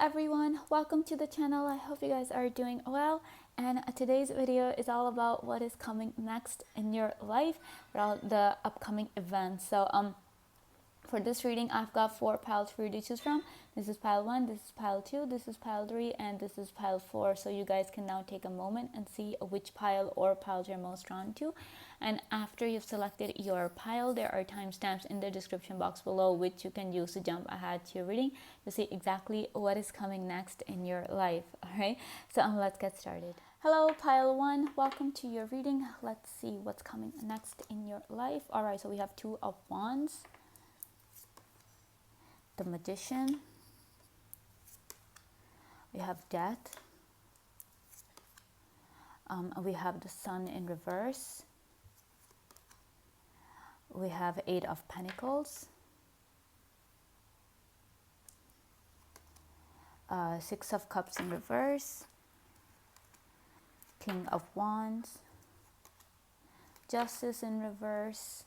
everyone, welcome to the channel. I hope you guys are doing well, and today's video is all about what is coming next in your life, the upcoming events. For this reading, I've got 4 piles for you to choose from. This is pile 1, this is pile 2, this is pile 3, and this is pile 4. So you guys can now take a moment and see which pile or piles you're most drawn to. And after you've selected your pile, there are timestamps in the description box below which you can use to jump ahead to your reading to see exactly what is coming next in your life. Alright, so let's get started. Hello, pile 1, welcome to your reading. Let's see what's coming next in your life. Alright, so we have 2 of Wands, the Magician, we have Death, we have the Sun in reverse, we have 8 of Pentacles, 6 of Cups in reverse, King of Wands, Justice in reverse,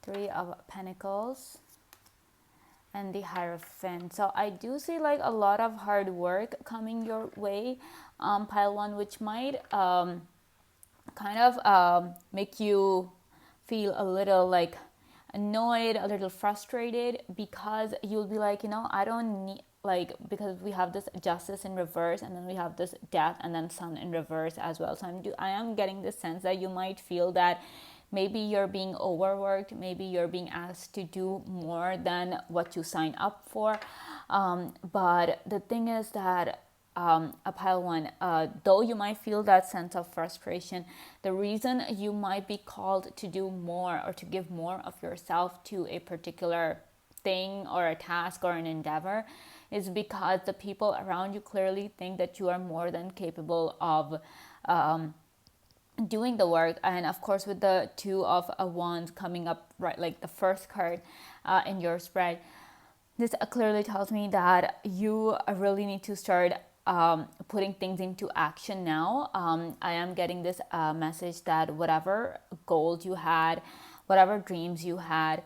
3 of Pentacles, and the Hierophant. So I do see like a lot of hard work coming your way, pile 1, which might make you feel a little like annoyed, a little frustrated, because you'll be like, I don't need, like, because we have this Justice in reverse, and then we have this Death, and then Sun in reverse as well. So I am getting the sense that you might feel that maybe you're being overworked, maybe you're being asked to do more than what you sign up for. But the thing is that a pile 1, though you might feel that sense of frustration, the reason you might be called to do more or to give more of yourself to a particular thing or a task or an endeavor is because the people around you clearly think that you are more than capable of doing the work. And of course, with the 2 of Wands coming up, right, like the first card in your spread, this clearly tells me that you really need to start putting things into action now. I am getting this message that whatever goals you had, whatever dreams you had,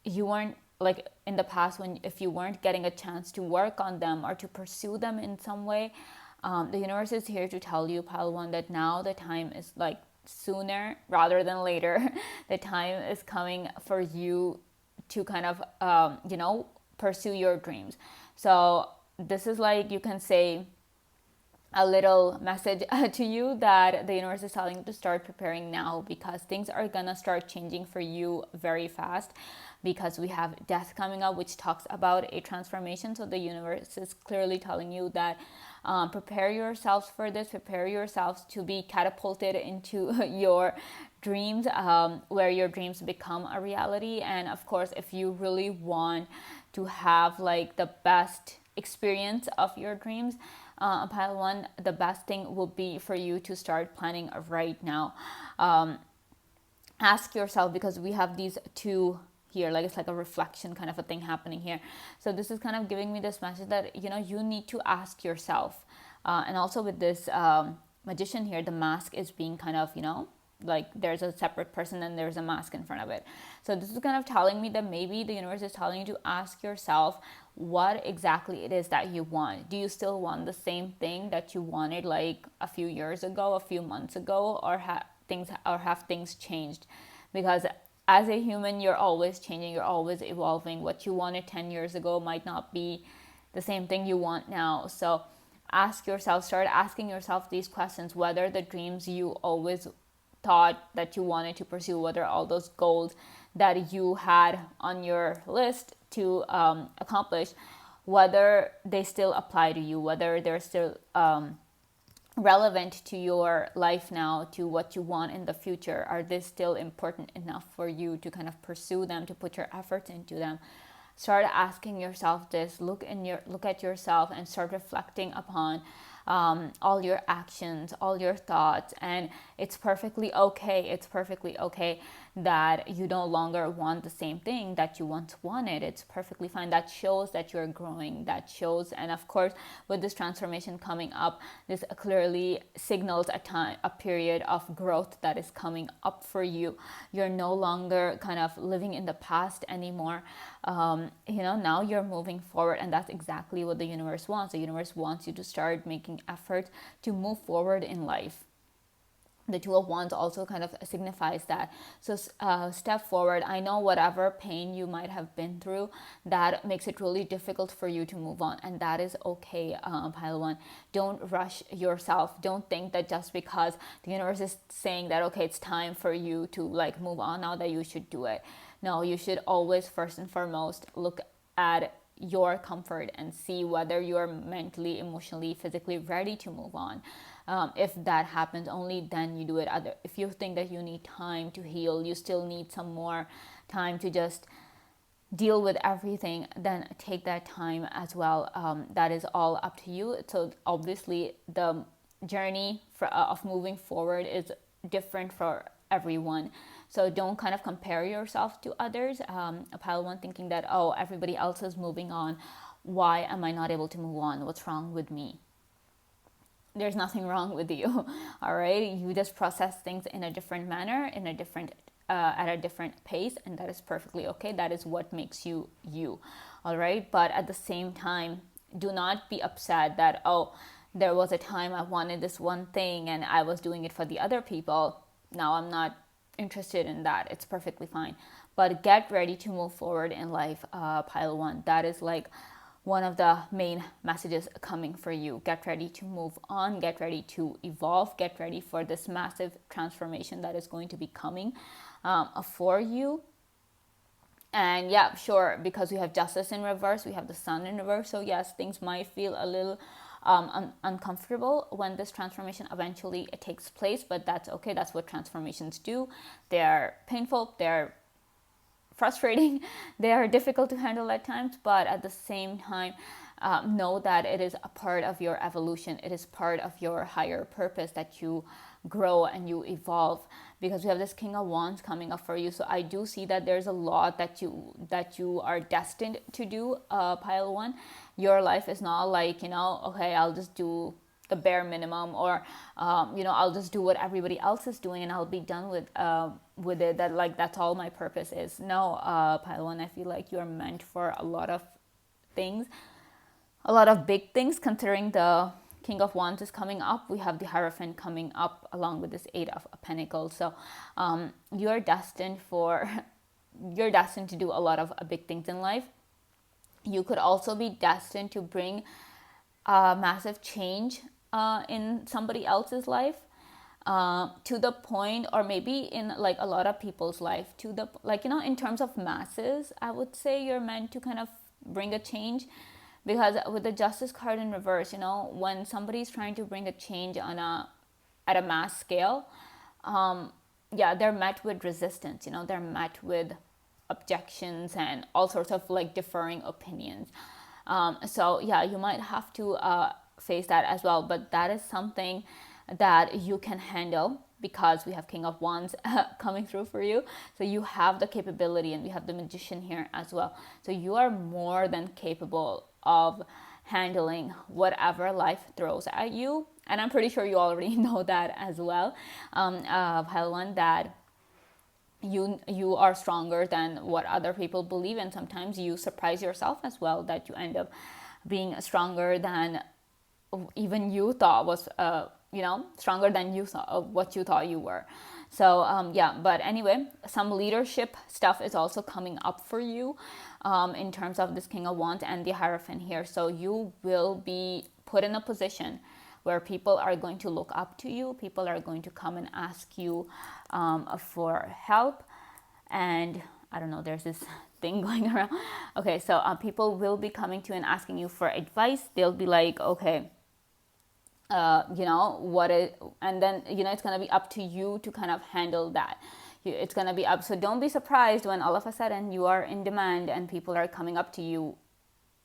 you weren't, like in the past, if you weren't getting a chance to work on them or to pursue them in some way, the universe is here to tell you, pile 1, that now the time is like sooner rather than later. The time is coming for you to kind of, pursue your dreams. So this is like, you can say, a little message to you that the universe is telling you to start preparing now, because things are gonna start changing for you very fast, because we have Death coming up, which talks about a transformation. So the universe is clearly telling you that prepare yourselves for this, prepare yourselves to be catapulted into your dreams, where your dreams become a reality. And of course, if you really want to have like the best experience of your dreams, pile 1, the best thing will be for you to start planning right now. Ask yourself, because we have these 2 here, like it's like a reflection kind of a thing happening here. So this is kind of giving me this message that you need to ask yourself, and also with this Magician here, the mask is being kind of, like there's a separate person and there's a mask in front of it. So this is kind of telling me that maybe the universe is telling you to ask yourself what exactly it is that you want. Do you still want the same thing that you wanted like a few years ago, a few months ago, or have things changed? Because as a human, you're always changing, you're always evolving. What you wanted 10 years ago might not be the same thing you want now. So start asking yourself these questions, whether the dreams you always thought that you wanted to pursue, whether all those goals that you had on your list to accomplish, whether they still apply to you, whether they're still relevant to your life now, to what you want in the future. Are they still important enough for you to kind of pursue them, to put your efforts into them? Start asking yourself this. Look at yourself and start reflecting upon all your actions, all your thoughts. And it's perfectly okay that you no longer want the same thing that you once wanted. It's perfectly fine. That shows that you're growing. That shows, and of course, with this transformation coming up, this clearly signals a period of growth that is coming up for you. You're no longer kind of living in the past anymore. Now you're moving forward, and that's exactly what the universe wants. The universe wants you to start making efforts to move forward in life. The Two of Wands also kind of signifies that. So step forward. I know whatever pain you might have been through, that makes it really difficult for you to move on, and that is okay, Pile 1. Don't rush yourself. Don't think that just because the universe is saying that, okay, it's time for you to like move on now, that you should do it. No, you should always first and foremost look at your comfort and see whether you're mentally, emotionally, physically ready to move on. If that happens, only then you do it. If you think that you need time to heal, you still need some more time to just deal with everything, then take that time as well. That is all up to you. So obviously the journey of moving forward is different for everyone. So don't kind of compare yourself to others. Pile 1 thinking that, oh, everybody else is moving on. Why am I not able to move on? What's wrong with me? There's nothing wrong with you. All right. You just process things in a different manner, in a different at a different pace, and that is perfectly okay. That is what makes you you. All right. But at the same time, do not be upset that, oh, there was a time I wanted this one thing and I was doing it for the other people. Now I'm not interested in that. It's perfectly fine. But get ready to move forward in life, Pile 1. That is like one of the main messages coming for you. Get ready to move on. Get ready to evolve. Get ready for this massive transformation that is going to be coming for you. And yeah, sure, because we have Justice in reverse, we have the Sun in reverse. So yes, things might feel a little uncomfortable when this transformation eventually takes place, but that's okay. That's what transformations do. They're painful, they're frustrating, they are difficult to handle at times, but at the same time, know that it is a part of your evolution. It is part of your higher purpose, that you grow and you evolve, because we have this King of Wands coming up for you. So I do see that there's a lot that you are destined to do, Pile 1. Your life is not like, okay, I'll just do the bare minimum, or I'll just do what everybody else is doing and I'll be done with it, that like that's all my purpose is. No, Pile 1, I feel like you're meant for a lot of things, a lot of big things, considering the King of Wands is coming up. We have the Hierophant coming up along with this Eight of Pentacles. So you're destined to do a lot of big things in life. You could also be destined to bring a massive change in somebody else's life, to the point, or maybe in like a lot of people's life, to the in terms of masses, I would say you're meant to kind of bring a change. Because with the Justice card in reverse, when somebody's trying to bring a change at a mass scale, they're met with resistance. They're met with objections and all sorts of like differing opinions. So you might have to face that as well, but that is something that you can handle, because we have King of Wands coming through for you. So you have the capability, and we have the Magician here as well. So you are more than capable of handling whatever life throws at you. And I'm pretty sure you already know that as well, Pile 1, that you are stronger than what other people believe, and sometimes you surprise yourself as well, that you end up being stronger than even you thought was stronger than you thought, what you thought you were. So but anyway, some leadership stuff is also coming up for you in terms of this King of Wands and the Hierophant here. So you will be put in a position where people are going to look up to you. People are going to come and ask you for help. And I don't know, there's this thing going around. Okay, so people will be coming to you and asking you for advice. They'll be like, okay, and then, it's going to be up to you to kind of handle that. It's going to be up. So don't be surprised when all of a sudden you are in demand and people are coming up to you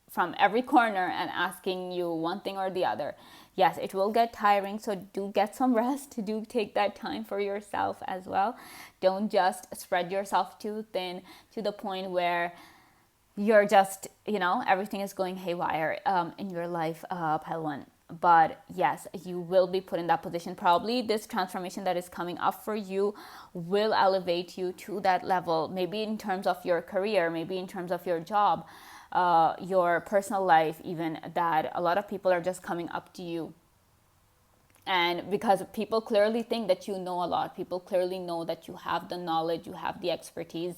from every corner and asking you one thing or the other. Yes, it will get tiring, so do get some rest. Do take that time for yourself as well. Don't just spread yourself too thin to the point where you're just, everything is going haywire in your life, pile one. But yes, you will be put in that position. Probably this transformation that is coming up for you will elevate you to that level, maybe in terms of your career, maybe in terms of your job, your personal life, even, that a lot of people are just coming up to you. And because people clearly think that you know a lot, people clearly know that you have the knowledge, you have the expertise,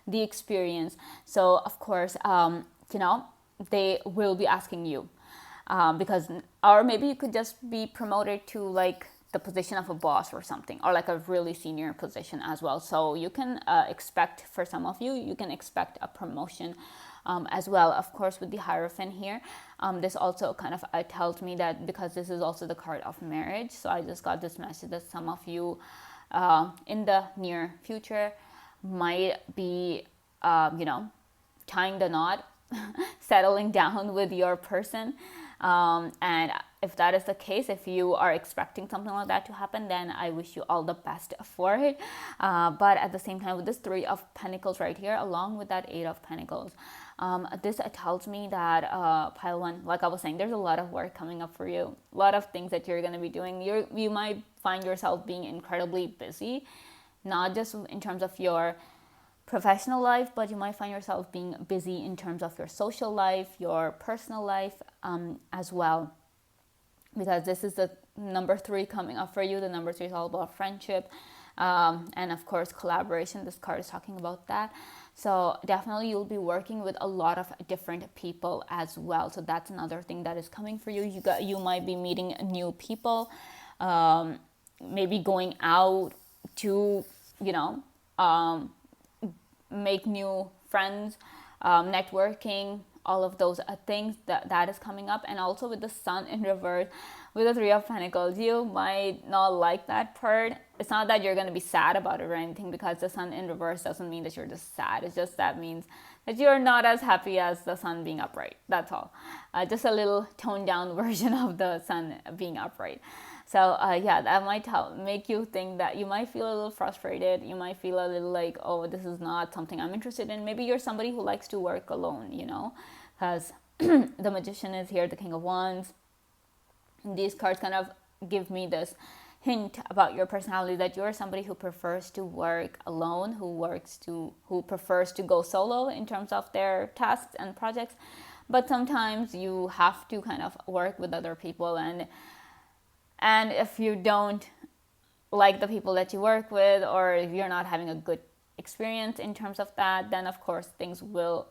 the experience. So of course, they will be asking you, because, or maybe you could just be promoted to like the position of a boss or something, or like a really senior position as well. So you can expect, for some of you, you can expect a promotion as well. Of course, with the Hierophant here, this also kind of tells me that, because this is also the card of marriage, so I just got this message that some of you in the near future might be, tying the knot, settling down with your person. And if that is the case, if you are expecting something like that to happen, then I wish you all the best for it. But at the same time, with this Three of Pentacles right here, along with that Eight of Pentacles, this tells me that pile one, like I was saying, there's a lot of work coming up for you, a lot of things that you're going to be doing. You might find yourself being incredibly busy, not just in terms of your professional life, but you might find yourself being busy in terms of your social life, your personal life as well, because this is the number 3 coming up for you. The number 3 is all about friendship, and of course collaboration. This card is talking about that. So definitely you'll be working with a lot of different people as well. So that's another thing that is coming for you. You might be meeting new people, maybe going out to, make new friends, networking, all of those things that is coming up. And also with the Sun in reverse, with the Three of Pentacles, you might not like that part. It's not that you're going to be sad about it or anything, because the Sun in reverse doesn't mean that you're just sad. It's just that means that you're not as happy as the Sun being upright. That's all. Just a little toned down version of the Sun being upright. So that might make you think that you might feel a little frustrated. You might feel a little like, oh, this is not something I'm interested in. Maybe you're somebody who likes to work alone, because the Magician is here, the King of Wands. These cards kind of give me this hint about your personality, that you're somebody who prefers to work alone, who prefers to go solo in terms of their tasks and projects. But sometimes you have to kind of work with other people, and if you don't like the people that you work with, or if you're not having a good experience in terms of that, then of course things will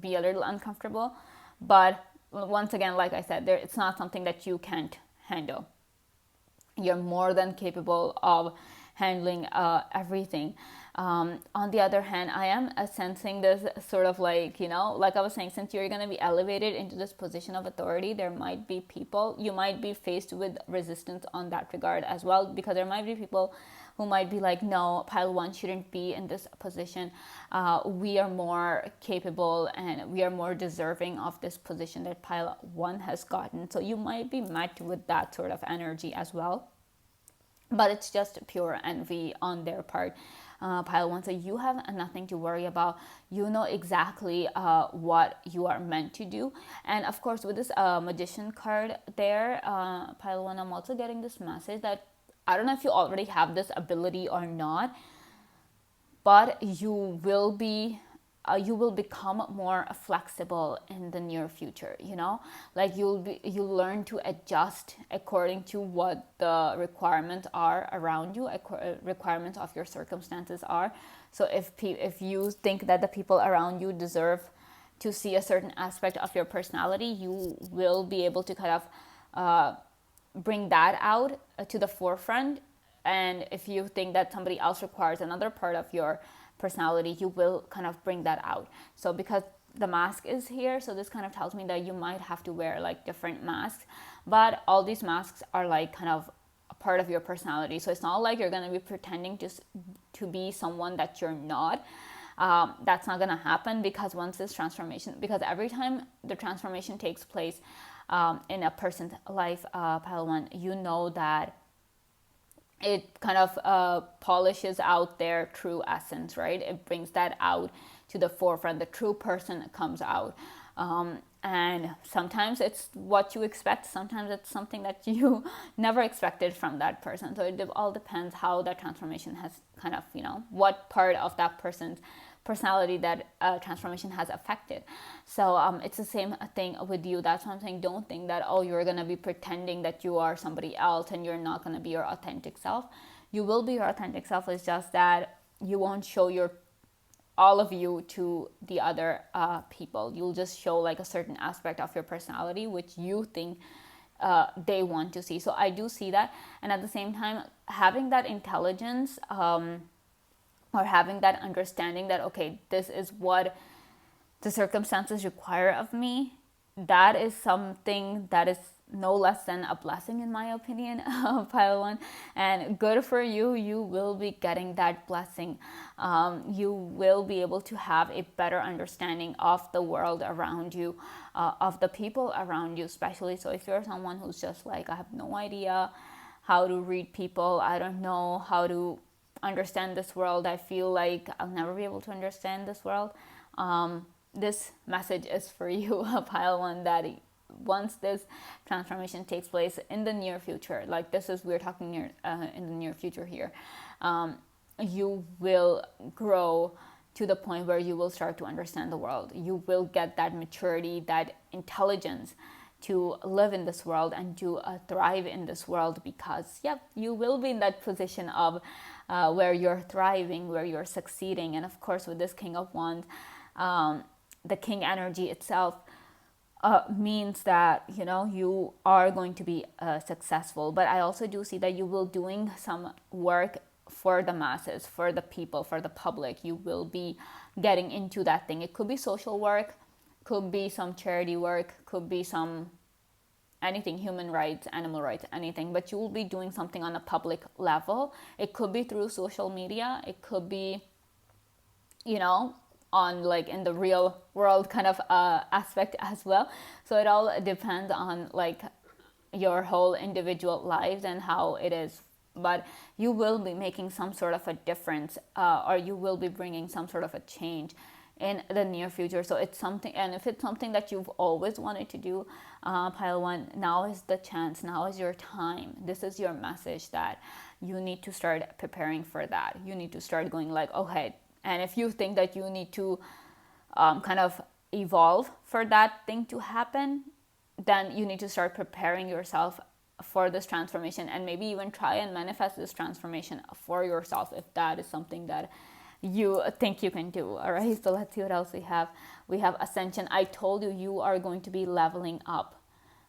be a little uncomfortable. But once again, like I said, it's not something that you can't handle. You're more than capable of handling everything. On the other hand, I am sensing this sort of like, like I was saying, since you're going to be elevated into this position of authority, there might be people, you might be faced with resistance on that regard as well, because there might be people who might be like, no, pile one shouldn't be in this position. We are more capable and we are more deserving of this position that pile one has gotten. So you might be met with that sort of energy as well. But it's just pure envy on their part. Pile one, so you have nothing to worry about. You know exactly what you are meant to do. And of course, with this Magician card there, pile one, I'm also getting this message that, I don't know if you already have this ability or not, but you will become more flexible in the near future. Like you'll learn to adjust according to what the requirements are around you, requirements of your circumstances are. So if you think that the people around you deserve to see a certain aspect of your personality, you will be able to kind of bring that out to the forefront. And if you think that somebody else requires another part of your personality, you will kind of bring that out. So because the mask is here, so this kind of tells me that you might have to wear like different masks, but all these masks are like kind of a part of your personality. So it's not like you're going to be pretending to be someone that you're not. That's not going to happen, because because every time the transformation takes place in a person's life, Palawan, you know that it kind of polishes out their true essence, right? It brings that out to the forefront. The true person comes out. And sometimes it's what you expect. Sometimes it's something that you never expected from that person. So it all depends how that transformation has kind of, what part of that person's personality that transformation has affected. So it's the same thing with you. That's why I'm saying, don't think that, oh, you're going to be pretending that you are somebody else and you're not going to be your authentic self. You will be your authentic self. It's just that you won't show all of you to the other people. You'll just show like a certain aspect of your personality which you think they want to see. So I do see that. And at the same time, having that intelligence, or having that understanding that, okay, this is what the circumstances require of me, that is something that is no less than a blessing, in my opinion, Palawan. And good for you. You will be getting that blessing. You will be able to have a better understanding of the world around you, of the people around you, especially. So if you're someone who's just like, I have no idea how to read people, I don't know how to understand this world, I feel like I'll never be able to understand this world, this message is for you, Palawan, that once this transformation takes place in the near future, like we're talking near in the near future here, you will grow to the point where you will start to understand the world. You will get that maturity, that intelligence to live in this world and to thrive in this world, because you will be in that position of where you're thriving, where you're succeeding. And of course, with this King of Wands, the King energy itself means that you are going to be successful. But I also do see that you will doing some work for the masses, for the people, for the public. You will be getting into that thing. It could be social work, could be some charity work, could be some anything, human rights, animal rights, anything, but you will be doing something on a public level. It could be through social media, it could be on like in the real world kind of aspect as well. So it all depends on like your whole individual lives and how it is, but you will be making some sort of a difference, or you will be bringing some sort of a change in the near future. So it's something, and if it's something that you've always wanted to do, Palawan, now is the chance, now is your time. This is your message that you need to start preparing for that. You need to start going like, okay. And if you think that you need to kind of evolve for that thing to happen, then you need to start preparing yourself for this transformation, and maybe even try and manifest this transformation for yourself if that is something that you think you can do. All right, so let's see what else we have. We have Ascension. I told you, you are going to be leveling up.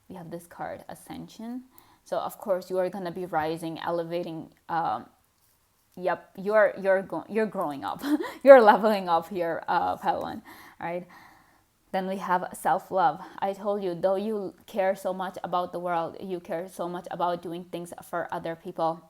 We have this card, Ascension. So of course you are going to be rising, elevating. You're growing up. You're leveling up here, Palawan. All right. Then we have self-love. I told you, though you care so much about the world, you care so much about doing things for other people,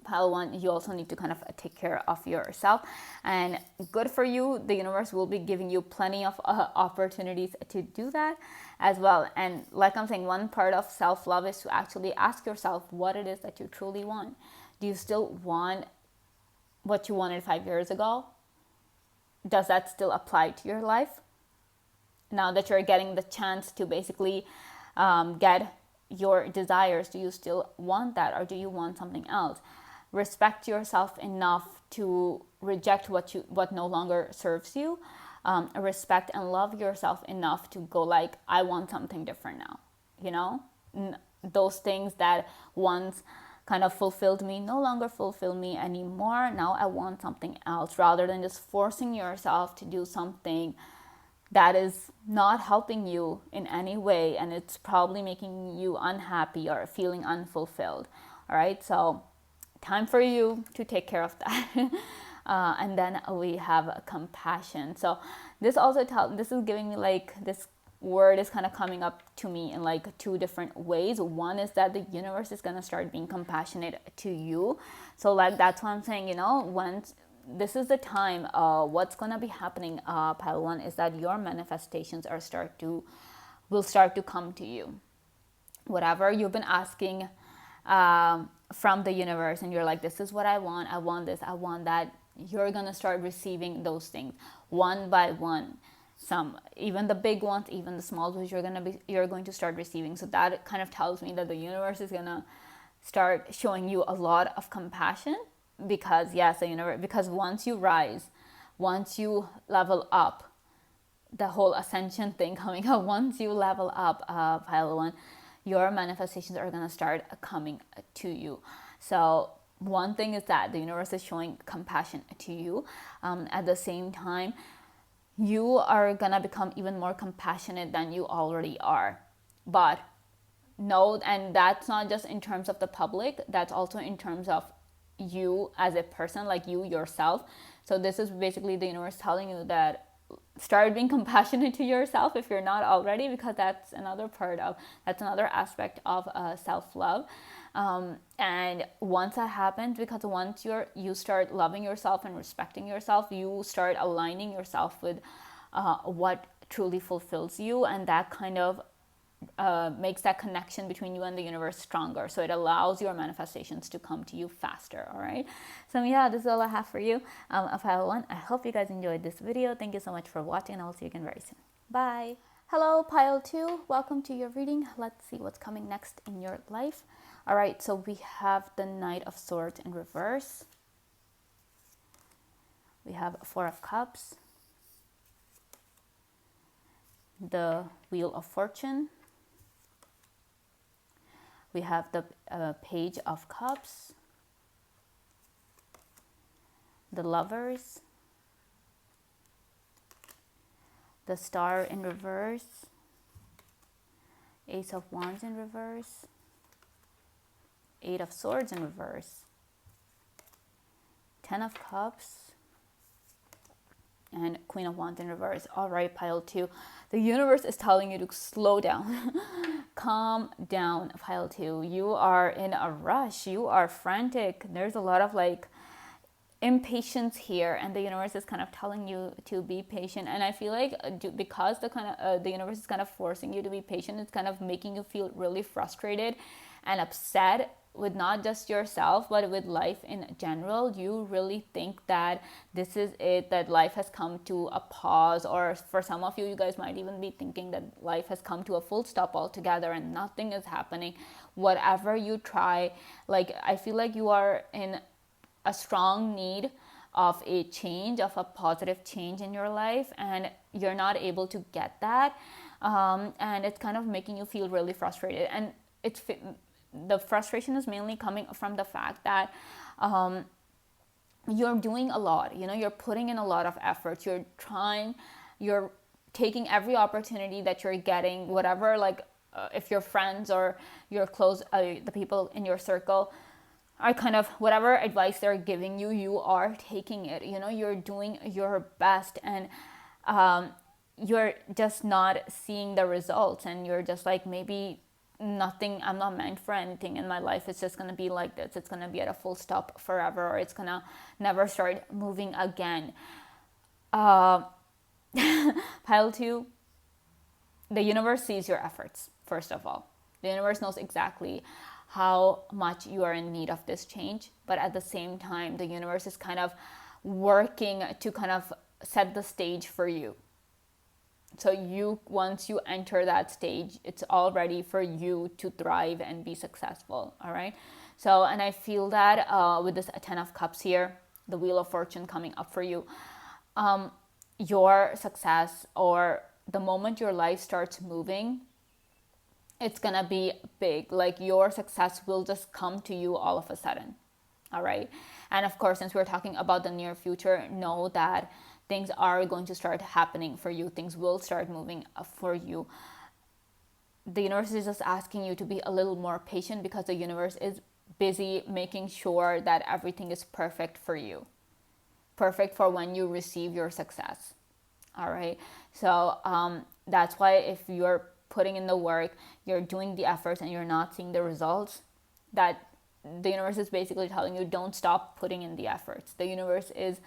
Palawan, you also need to kind of take care of yourself. And good for you, the universe will be giving you plenty of opportunities to do that as well. And like I'm saying, one part of self-love is to actually ask yourself what it is that you truly want. Do you still want what you wanted 5 years ago? Does that still apply to your life? Now that you're getting the chance to basically get your desires, do you still want that, or do you want something else? Respect yourself enough to reject what no longer serves you. Respect and love yourself enough to go like, I want something different now. Those things that once kind of fulfilled me no longer fulfill me anymore. Now I want something else, rather than just forcing yourself to do something that is not helping you in any way, and it's probably making you unhappy or feeling unfulfilled. All right, so time for you to take care of that. And then we have compassion. So this is giving me like, this word is kind of coming up to me in like two different ways. One is that the universe is going to start being compassionate to you. So like, that's why I'm saying, once this is the time. What's gonna be happening, pile one, is that your manifestations will start to come to you. Whatever you've been asking from the universe, and you're like, this is what I want this, I want that, you're gonna start receiving those things one by one. Some, even the big ones, even the small ones, you're going to start receiving. So that kind of tells me that the universe is gonna start showing you a lot of compassion, because yes, the universe, because once you rise, once you level up, the whole ascension thing coming up, once you level up, pile one, your manifestations are going to start coming to you. So one thing is that the universe is showing compassion to you. At the same time, you are going to become even more compassionate than you already are. But no, and that's not just in terms of the public, that's also in terms of you as a person, like you yourself. So this is basically the universe telling you that start being compassionate to yourself if you're not already, because that's another aspect of self-love. And once that happens, because once you start loving yourself and respecting yourself, you start aligning yourself with what truly fulfills you, and that kind of makes that connection between you and the universe stronger. So it allows your manifestations to come to you faster. All right. So yeah, this is all I have for you. Pile one. I hope you guys enjoyed this video. Thank you so much for watching, and I'll see you again very soon. Bye. Hello, pile two. Welcome to your reading. Let's see what's coming next in your life. All right. So we have the Knight of Swords in reverse. We have Four of Cups. The Wheel of Fortune. We have the Page of Cups, the Lovers, the Star in reverse, Ace of Wands in reverse, Eight of Swords in reverse, Ten of Cups, and Queen of Wands in reverse. All right, pile two. The universe is telling you to slow down. Calm down, pile two. You are in a rush. You are frantic. There's a lot of impatience here, and the universe is kind of telling you to be patient. And I feel like because the universe is kind of forcing you to be patient, it's kind of making you feel really frustrated and upset with not just yourself, but with life in general. You really think that this is it, that life has come to a pause, or for some of you, you guys might even be thinking that life has come to a full stop altogether and nothing is happening. Whatever you try, I feel like you are in a strong need of a change, of a positive change in your life, and you're not able to get that. And it's kind of making you feel really frustrated. And the frustration is mainly coming from the fact that you're doing a lot, you're putting in a lot of effort, you're taking every opportunity that you're getting, whatever, if your friends or your close, the people in your circle are kind of, whatever advice they're giving you, you are taking it, you're doing your best, and you're just not seeing the results, and you're just like, maybe nothing, I'm not meant for anything in my life, it's just going to be like this, it's going to be at a full stop forever, or it's going to never start moving again. Pile two, the universe sees your efforts. First of all, the universe knows exactly how much you are in need of this change, but at the same time, the universe is kind of working to kind of set the stage for you. So once you enter that stage, it's all ready for you to thrive and be successful. All right. So, and I feel that with this Ten of Cups here, the Wheel of Fortune coming up for you, your success, or the moment your life starts moving, it's gonna be big. Your success will just come to you all of a sudden. All right. And of course, since we're talking about the near future, know that things are going to start happening for you. Things will start moving for you. The universe is just asking you to be a little more patient, because the universe is busy making sure that everything is perfect for you. Perfect for when you receive your success. All right. So that's why if you're putting in the work, you're doing the efforts, and you're not seeing the results, that the universe is basically telling you, don't stop putting in the efforts. The universe is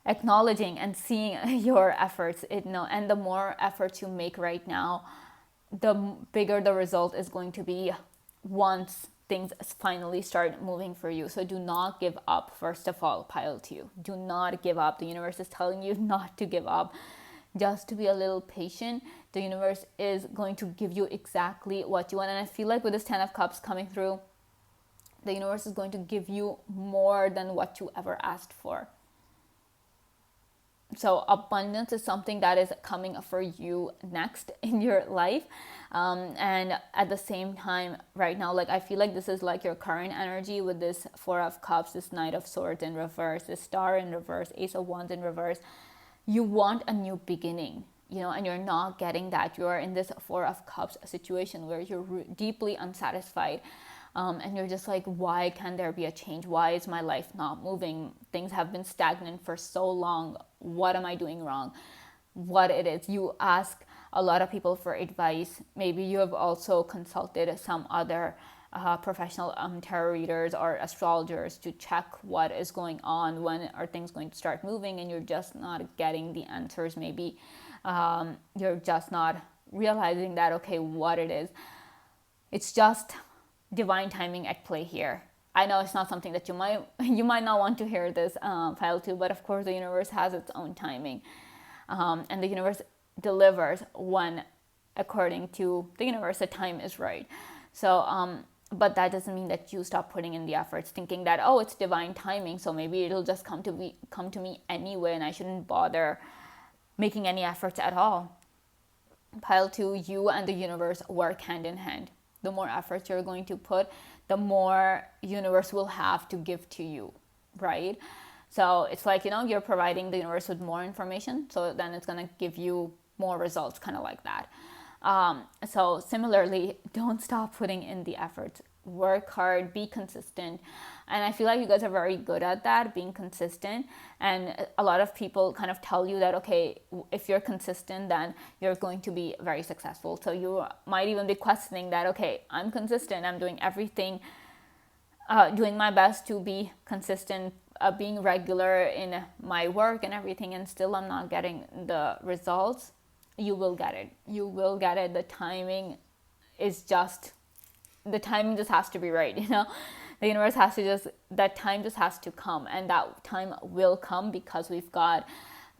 acknowledging and seeing your efforts. And the more efforts you make right now, the bigger the result is going to be once things finally start moving for you. So do not give up. First of all, pile 2, do not give up. The universe is telling you not to give up, just to be a little patient. The universe is going to give you exactly what you want. And I feel like with this 10 of Cups coming through, the universe is going to give you more than what you ever asked for. So abundance is something that is coming for you next in your life. And at the same time, right now, like I feel like this is like your current energy with this 4 of Cups, this Knight of Swords in reverse, this Star in reverse, Ace of Wands in reverse. You want a new beginning, and you're not getting that. You are in this 4 of Cups situation where you're deeply unsatisfied. And you're just like, why can there be a change? Why is my life not moving? Things have been stagnant for so long. What am I doing wrong? What it is. You ask a lot of people for advice. Maybe you have also consulted some other professional tarot readers or astrologers to check what is going on, when are things going to start moving, and you're just not getting the answers. Maybe you're just not realizing that, okay, what it is. It's just divine timing at play here. I know it's not something that you might not want to hear this, pile 2, but of course the universe has its own timing, and the universe delivers when, according to the universe, the time is right. So but that doesn't mean that you stop putting in the efforts, thinking that, oh, it's divine timing, so maybe it'll just come to me anyway, and I shouldn't bother making any efforts at all. Pile 2, you and the universe work hand in hand. The more efforts you're going to put, the more universe will have to give to you, right? So it's like, you're providing the universe with more information, so then it's going to give you more results, kind of like that. So similarly, don't stop putting in the efforts. Work hard, be consistent. And I feel like you guys are very good at that, being consistent. And a lot of people kind of tell you that, okay, if you're consistent, then you're going to be very successful. So you might even be questioning that, okay, I'm consistent, I'm doing everything, doing my best to be consistent, being regular in my work and everything, and still I'm not getting the results. You will get it. You will get it. The timing just has to be right, The universe has to that time just has to come, and that time will come because we've got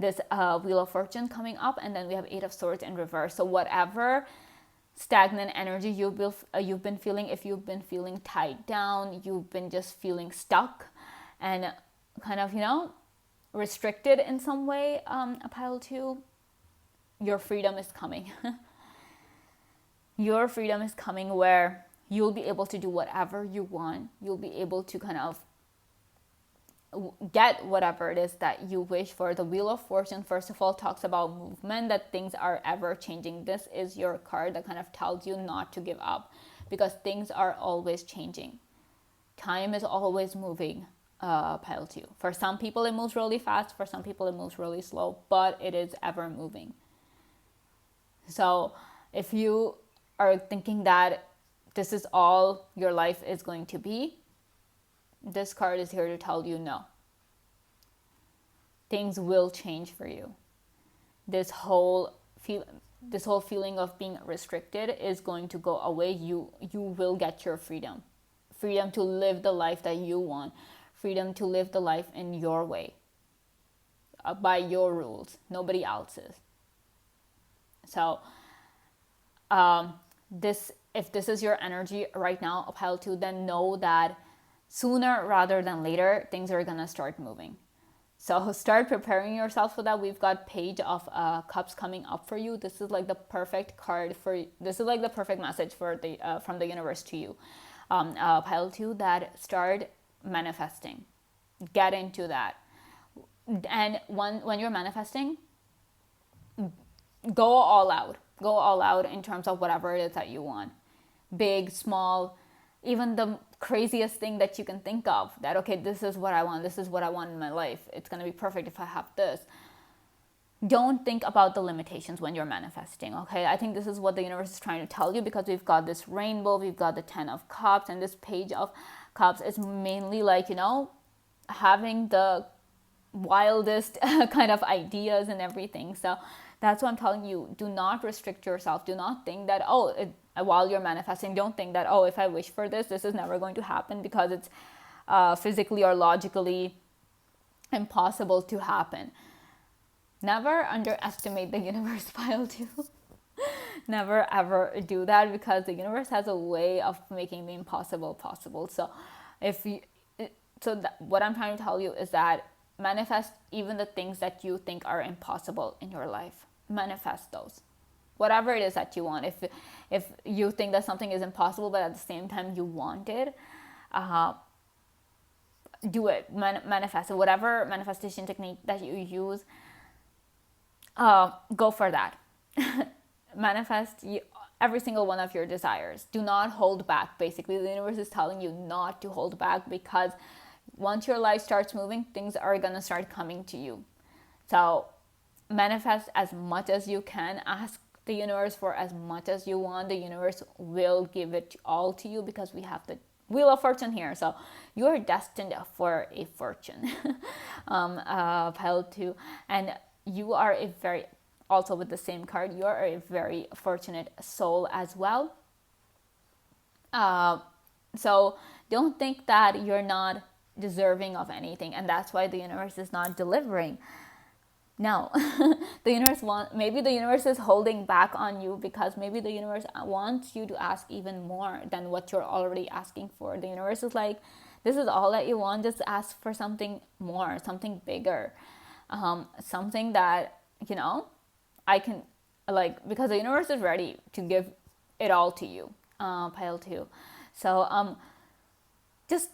this Wheel of Fortune coming up, and then we have 8 of Swords in reverse. So whatever stagnant energy you've been feeling, if you've been feeling tied down, you've been just feeling stuck and kind of, restricted in some way, pile 2, your freedom is coming. Your freedom is coming, where you'll be able to do whatever you want. You'll be able to kind of get whatever it is that you wish for. The Wheel of Fortune, first of all, talks about movement, that things are ever changing. This is your card that kind of tells you not to give up, because things are always changing. Time is always moving, pile 2. For some people, it moves really fast. For some people, it moves really slow, but it is ever moving. So if you are thinking that this is all your life is going to be, this card is here to tell you no. Things will change for you. This whole feeling of being restricted is going to go away. You will get your freedom. Freedom to live the life that you want. Freedom to live the life in your way. By your rules, nobody else's. So if this is your energy right now, pile 2, then know that sooner rather than later, things are going to start moving. So start preparing yourself for that. We've got Page of Cups coming up for you. This is like the perfect card this is like the perfect message for from the universe to you. Pile 2, that start manifesting. Get into that. And when you're manifesting, go all out. Go all out in terms of whatever it is that you want. Big, small, even the craziest thing that you can think of, that, okay, this is what I want. This is what I want in my life. It's going to be perfect if I have this. Don't think about the limitations when you're manifesting, okay? I think this is what the universe is trying to tell you, because we've got this rainbow, we've got the 10 of Cups, and this Page of Cups is mainly like, having the wildest kind of ideas and everything. So that's what I'm telling you. Do not restrict yourself. Do not think that, while you're manifesting, don't think that, if I wish for this is never going to happen because it's physically or logically impossible to happen. Never underestimate the universe, pile 2. Never ever do that, because the universe has a way of making the impossible possible. So what I'm trying to tell you is that manifest even the things that you think are impossible in your life. Manifest those, whatever it is that you want. If you think that something is impossible but at the same time you want it, do it. Manifest it. Whatever manifestation technique that you use, go for that. Manifest every single one of your desires. Do not hold back. Basically, the universe is telling you not to hold back, because once your life starts moving, things are going to start coming to you. So manifest as much as you can. Ask the universe for as much as you want. The universe will give it all to you, because we have the Wheel of Fortune here. So you're destined for a fortune. Pile 2. And you are also with the same card, you are a very fortunate soul as well. So don't think that you're not deserving of anything, and that's why the universe is not delivering. No. Maybe the universe is holding back on you, because maybe the universe wants you to ask even more than what you're already asking for. The universe is like, this is all that you want, just ask for something more, something bigger, something that, I can, because the universe is ready to give it all to you, pile 2. So just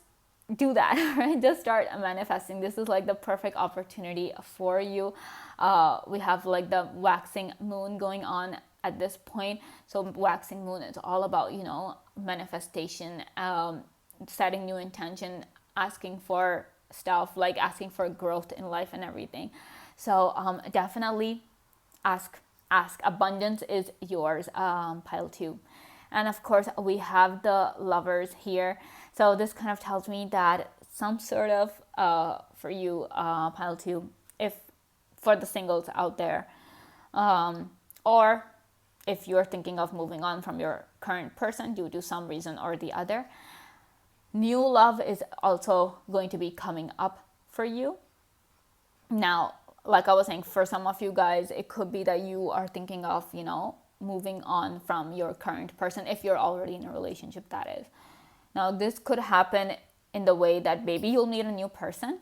do that, right? Just start manifesting. This is like the perfect opportunity for you. We have like the waxing moon going on at this point. So waxing moon is all about, manifestation, setting new intention, asking for stuff, like asking for growth in life and everything. So definitely ask. Abundance is yours, pile 2. And of course, we have the Lovers here. So this kind of tells me that some sort of, for you, pile 2, if for the singles out there, or if you're thinking of moving on from your current person due to some reason or the other, new love is also going to be coming up for you. Now, like I was saying, for some of you guys, it could be that you are thinking of, moving on from your current person, if you're already in a relationship, that is. Now, this could happen in the way that maybe you'll meet a new person,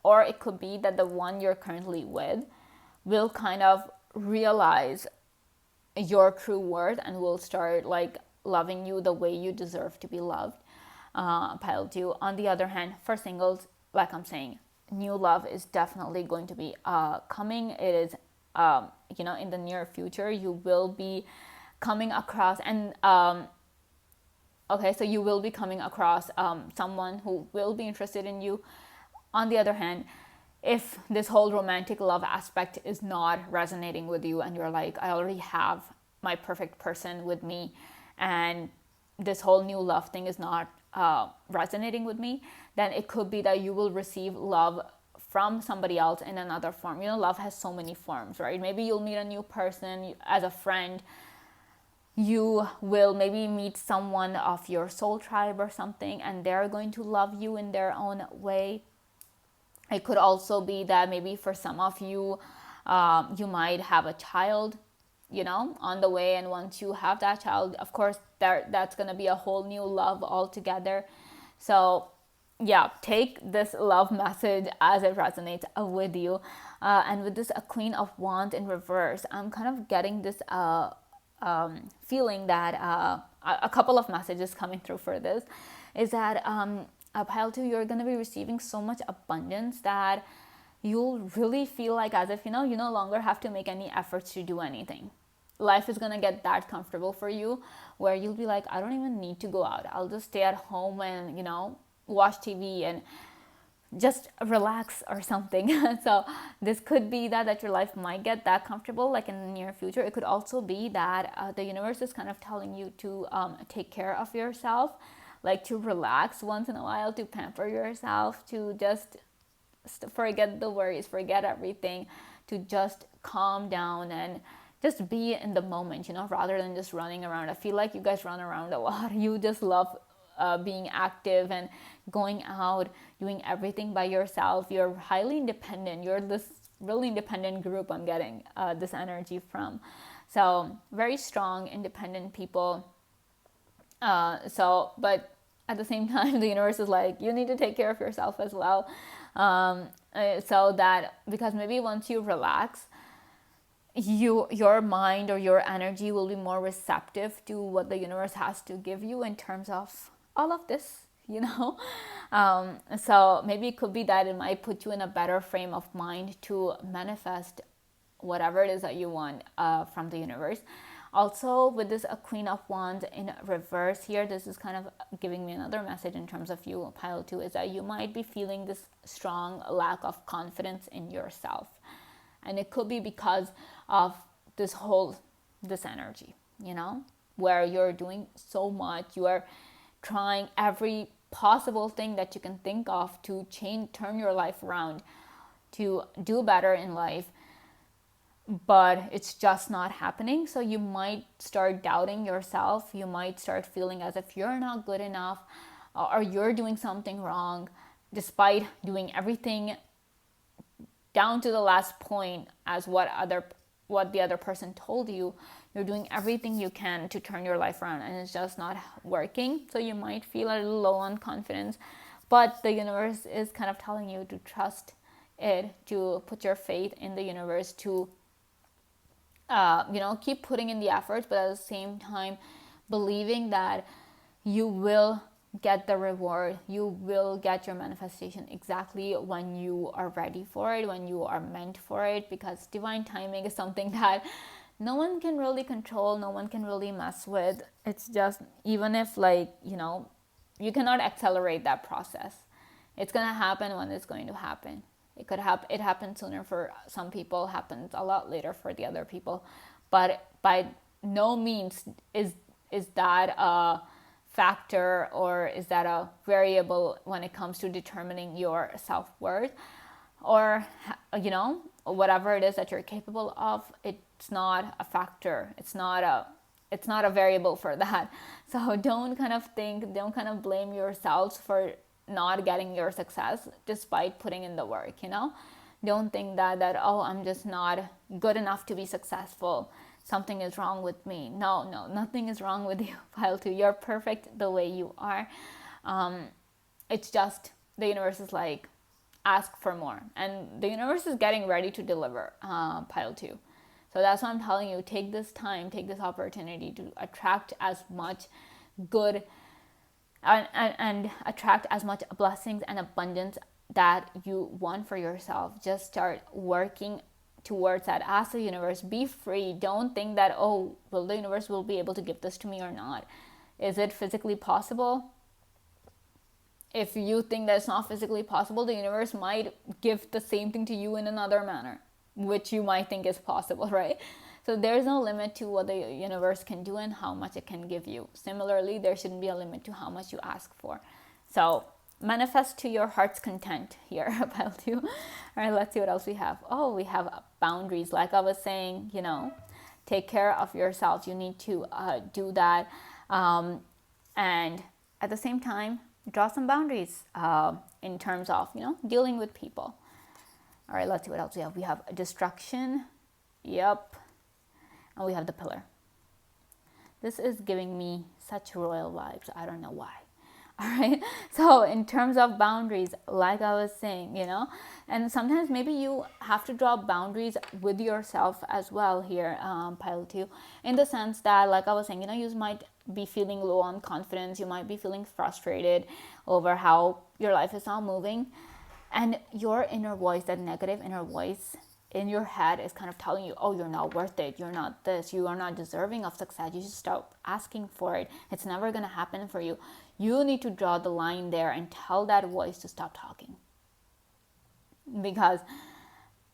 or it could be that the one you're currently with will kind of realize your true worth and will start like loving you the way you deserve to be loved, pile 2. On the other hand, for singles, like I'm saying, new love is definitely going to be coming. It is, in the near future, you will be coming across, and so you will be coming across someone who will be interested in you. On the other hand, if this whole romantic love aspect is not resonating with you, and you're like, I already have my perfect person with me, and this whole new love thing is not resonating with me, then it could be that you will receive love from somebody else in another form. Love has so many forms, right? Maybe you'll meet a new person as a friend. You will maybe meet someone of your soul tribe or something, and they're going to love you in their own way. It could also be that maybe for some of you, you might have a child, on the way. And once you have that child, of course, that's going to be a whole new love altogether. So yeah, take this love message as it resonates with you. And with this, a Queen of Wands in reverse, I'm kind of getting this feeling that a couple of messages coming through for this is that pile 2, you're going to be receiving so much abundance that you'll really feel like as if, you no longer have to make any efforts to do anything. Life is going to get that comfortable for you, where you'll be like, I don't even need to go out. I'll just stay at home and, watch TV and just relax or something. So this could be that your life might get that comfortable, like in the near future. It could also be that the universe is kind of telling you to take care of yourself, like to relax once in a while, to pamper yourself, to just forget the worries, forget everything, to just calm down and just be in the moment, rather than just running around. I feel like you guys run around a lot. You just love being active and going out, doing everything by yourself. You're highly independent. You're this really independent group I'm getting this energy from. So very strong, independent people. But at the same time, the universe is like, you need to take care of yourself as well. So that, because maybe once you relax, your mind or your energy will be more receptive to what the universe has to give you in terms of all of this, so maybe it could be that it might put you in a better frame of mind to manifest whatever it is that you want from the universe. Also, with this a Queen of Wands in reverse here, this is kind of giving me another message in terms of you, pile 2, is that you might be feeling this strong lack of confidence in yourself. And it could be because of this energy, where you're doing so much, you are trying every possible thing that you can think of to turn your life around, to do better in life, but it's just not happening. So you might start doubting yourself. You might start feeling as if you're not good enough, or you're doing something wrong, despite doing everything down to the last point as what the other person told you. You're doing everything you can to turn your life around, and it's just not working. So you might feel a little low on confidence, but the universe is kind of telling you to trust it, to put your faith in the universe, to keep putting in the efforts, but at the same time believing that you will get the reward, you will get your manifestation exactly when you are ready for it, when you are meant for it, because divine timing is something that no one can really control, no one can really mess with. It's just, even if you cannot accelerate that process. It's going to happen when it's going to happen. It happens sooner for some people, happens a lot later for the other people, but by no means is that a factor, or is that a variable when it comes to determining your self-worth, or whatever it is that you're capable of. It's not a factor. It's not a variable for that. So don't kind of blame yourselves for not getting your success despite putting in the work. Don't think that oh, I'm just not good enough to be successful, something is wrong with me. No, nothing is wrong with you, pile 2. You're perfect the way you are. It's just the universe is like, ask for more, and the universe is getting ready to deliver, pile 2. So that's why I'm telling you, take this time, take this opportunity to attract as much good and attract as much blessings and abundance that you want for yourself. Just start working towards that. Ask the universe, be free. Don't think that, oh, well, the universe will be able to give this to me or not. Is it physically possible? If you think that it's not physically possible, the universe might give the same thing to you in another manner, which you might think is possible, right? So there's no limit to what the universe can do and how much it can give you. Similarly, there shouldn't be a limit to how much you ask for. So manifest to your heart's content here, pile 2. All right, let's see what else we have. Oh, we have boundaries. Like I was saying, take care of yourself. You need to do that. And at the same time, draw some boundaries in terms of, dealing with people. All right, let's see what else we have. We have destruction. Yep. And we have the pillar. This is giving me such royal vibes. I don't know why. All right. So in terms of boundaries, like I was saying, and sometimes maybe you have to draw boundaries with yourself as well here, pile 2, in the sense that, like I was saying, you might be feeling low on confidence. You might be feeling frustrated over how your life is not moving. And your inner voice, that negative inner voice in your head, is kind of telling you, oh, you're not worth it. You're not this. You are not deserving of success. You should stop asking for it. It's never going to happen for you. You need to draw the line there and tell that voice to stop talking. Because,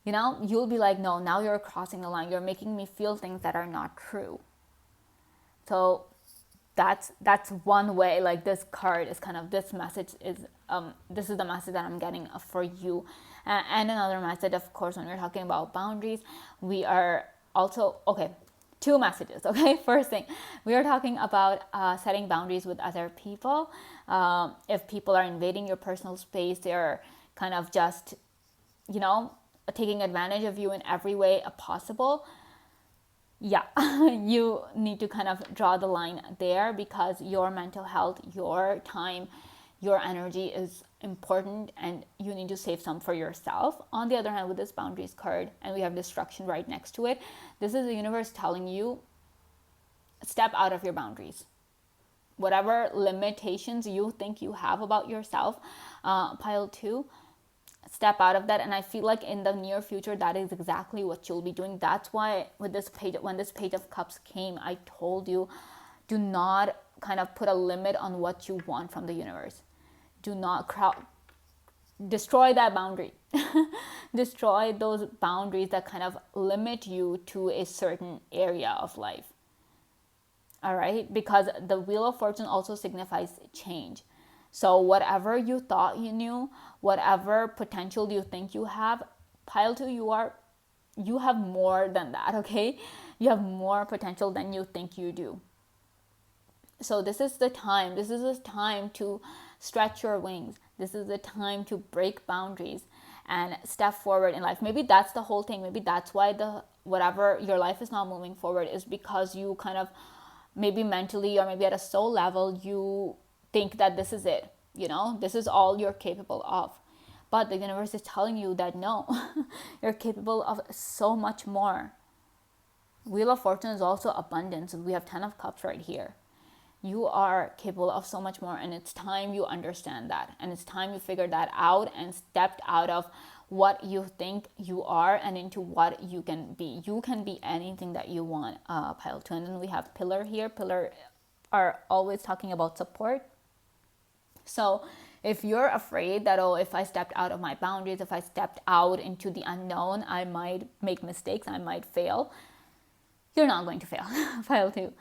you'll be like, no, now you're crossing the line. You're making me feel things that are not true. So that's one way. Like this card is kind of, this message is this is the message that I'm getting for you. And another message, of course, when we're talking about boundaries, we are also, okay, two messages. Okay, first thing, we are talking about setting boundaries with other people. If people are invading your personal space, they're kind of just, you know, taking advantage of you in every way possible. Yeah, you need to kind of draw the line there, because your mental health, your time, your energy is important, and you need to save some for yourself. On the other hand, with this boundaries card, and we have destruction right next to it, this is the universe telling you, step out of your boundaries. Whatever limitations you think you have about yourself, pile 2, step out of that. And I feel like in the near future, that is exactly what you'll be doing. That's why with this page, when this page of cups came, I told you, do not kind of put a limit on what you want from the universe. Do not destroy that boundary. Destroy those boundaries that kind of limit you to a certain area of life. All right, because the Wheel of Fortune also signifies change. So whatever you thought you knew, whatever potential you think you have, pile 2, you have more than that. Okay, you have more potential than you think you do. So this is the time to stretch your wings. This is the time to break boundaries and step forward in life. Maybe that's the whole thing. Maybe that's why whatever your life is not moving forward is because you kind of, maybe mentally or maybe at a soul level, you think that this is it, you know, this is all you're capable of. But the universe is telling you that no, you're capable of so much more. Wheel of Fortune is also abundance. We have 10 of Cups right here. You are capable of so much more, and it's time you understand that, and it's time you figure that out and stepped out of what you think you are and into what you can be. You can be anything that you want, pile 2. And then we have Pillar here. Pillar are always talking about support. So if you're afraid that, oh, if I stepped out of my boundaries, if I stepped out into the unknown, I might make mistakes, I might fail, you're not going to fail. Pile 2.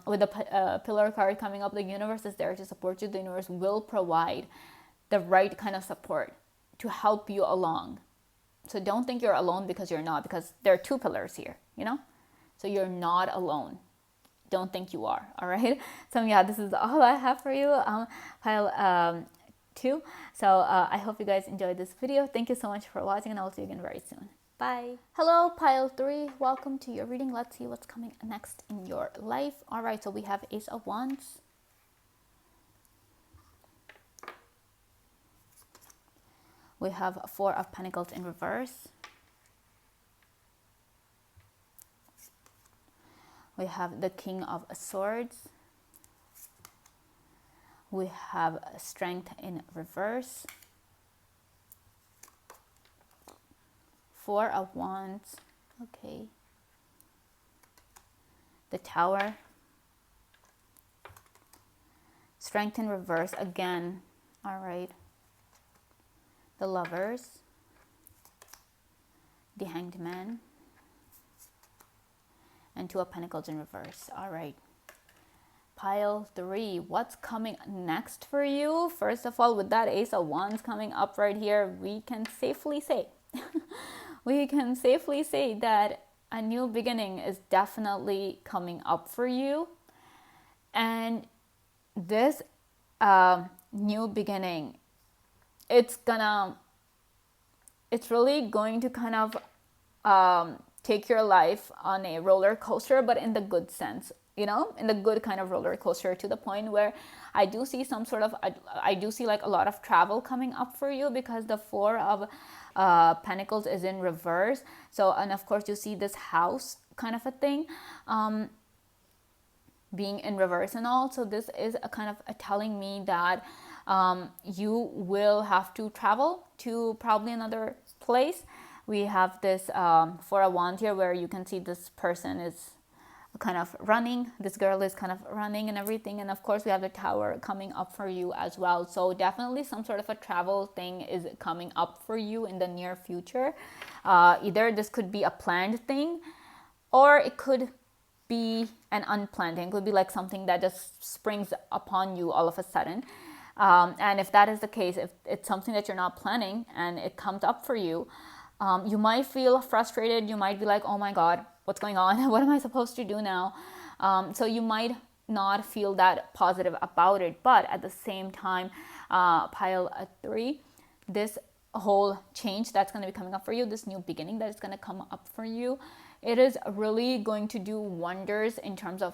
With the Pillar card coming up, the universe is there to support you. The universe will provide the right kind of support to help you along. So don't think you're alone, because you're not, because there are 2 pillars here, you know? So you're not alone. Don't think you are, all right? So yeah, this is all I have for you, pile 2. So I hope you guys enjoyed this video. Thank you so much for watching, and I'll see you again very soon. Bye. Hello, pile 3. Welcome to your reading. Let's see what's coming next in your life. All right, so we have Ace of Wands. We have 4 of Pentacles in reverse. We have the King of Swords. We have Strength in reverse. 4 of Wands. Okay. The Tower. Strength in reverse again. All right. The Lovers. The Hanged Man. And 2 of Pentacles in reverse. All right. Pile 3. What's coming next for you? First of all, with that Ace of Wands coming up right here, we can safely say that a new beginning is definitely coming up for you. And this new beginning, it's really going to kind of take your life on a roller coaster, but in the good sense, you know, in the good kind of roller coaster, to the point where I do see like a lot of travel coming up for you, because the 4 of Pentacles is in reverse. So, and of course you see this house kind of a thing being in reverse and all. So this is a kind of telling me that you will have to travel to probably another place. We have this 4 of Wands here, where you can see this person is kind of running, this girl is kind of running and everything. And of course we have the Tower coming up for you as well. So definitely some sort of a travel thing is coming up for you in the near future. Either this could be a planned thing, or it could be an unplanned thing. It could be like something that just springs upon you all of a sudden. And if that is the case, if it's something that you're not planning and it comes up for you, you might feel frustrated. You might be like, oh my God, what's going on? What am I supposed to do now? So you might not feel that positive about it. But at the same time, pile 3, this whole change that's going to be coming up for you, this new beginning that is going to come up for you, it is really going to do wonders in terms of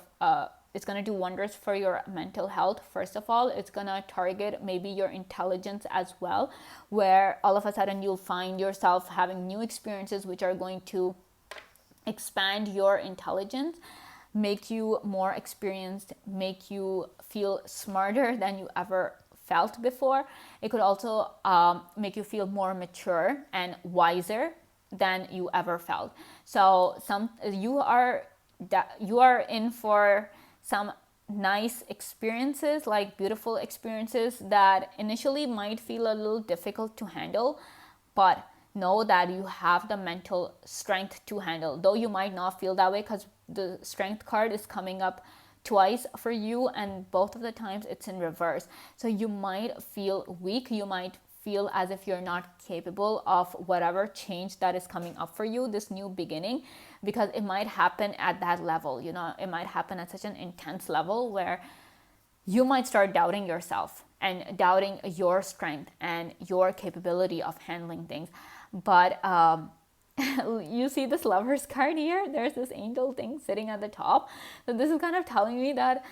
it's going to do wonders for your mental health. First of all, it's going to target maybe your intelligence as well, where all of a sudden you'll find yourself having new experiences which are going to expand your intelligence, make you more experienced, make you feel smarter than you ever felt before. It could also make you feel more mature and wiser than you ever felt. So you are in for some nice experiences, like beautiful experiences that initially might feel a little difficult to handle, but know that you have the mental strength to handle. Though you might not feel that way because the strength card is coming up twice for you, and both of the times it's in reverse. So you might feel weak, you might feel as if you're not capable of whatever change that is coming up for you, this new beginning, because it might happen at that level. It might happen at such an intense level where you might start doubting yourself and doubting your strength and your capability of handling things. But you see this Lover's card here, there's this angel thing sitting at the top. So this is kind of telling me that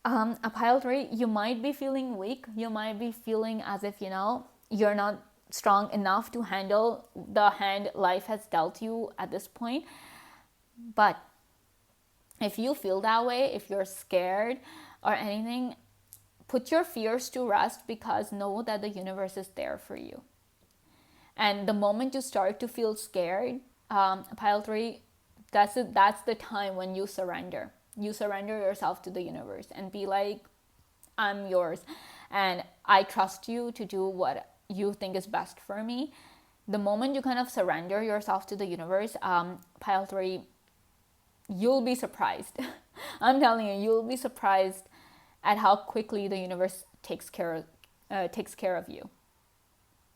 a pile 3, you might be feeling weak, you might be feeling as if you're not strong enough to handle the hand life has dealt you at this point. But if you feel that way, if you're scared or anything, put your fears to rest, because know that the universe is there for you. And the moment you start to feel scared, pile 3, that's the time when you surrender. You surrender yourself to the universe and be like, I'm yours and I trust you to do what you think is best for me. The moment you kind of surrender yourself to the universe, pile 3, you'll be surprised. I'm telling you, you'll be surprised at how quickly the universe takes care of you.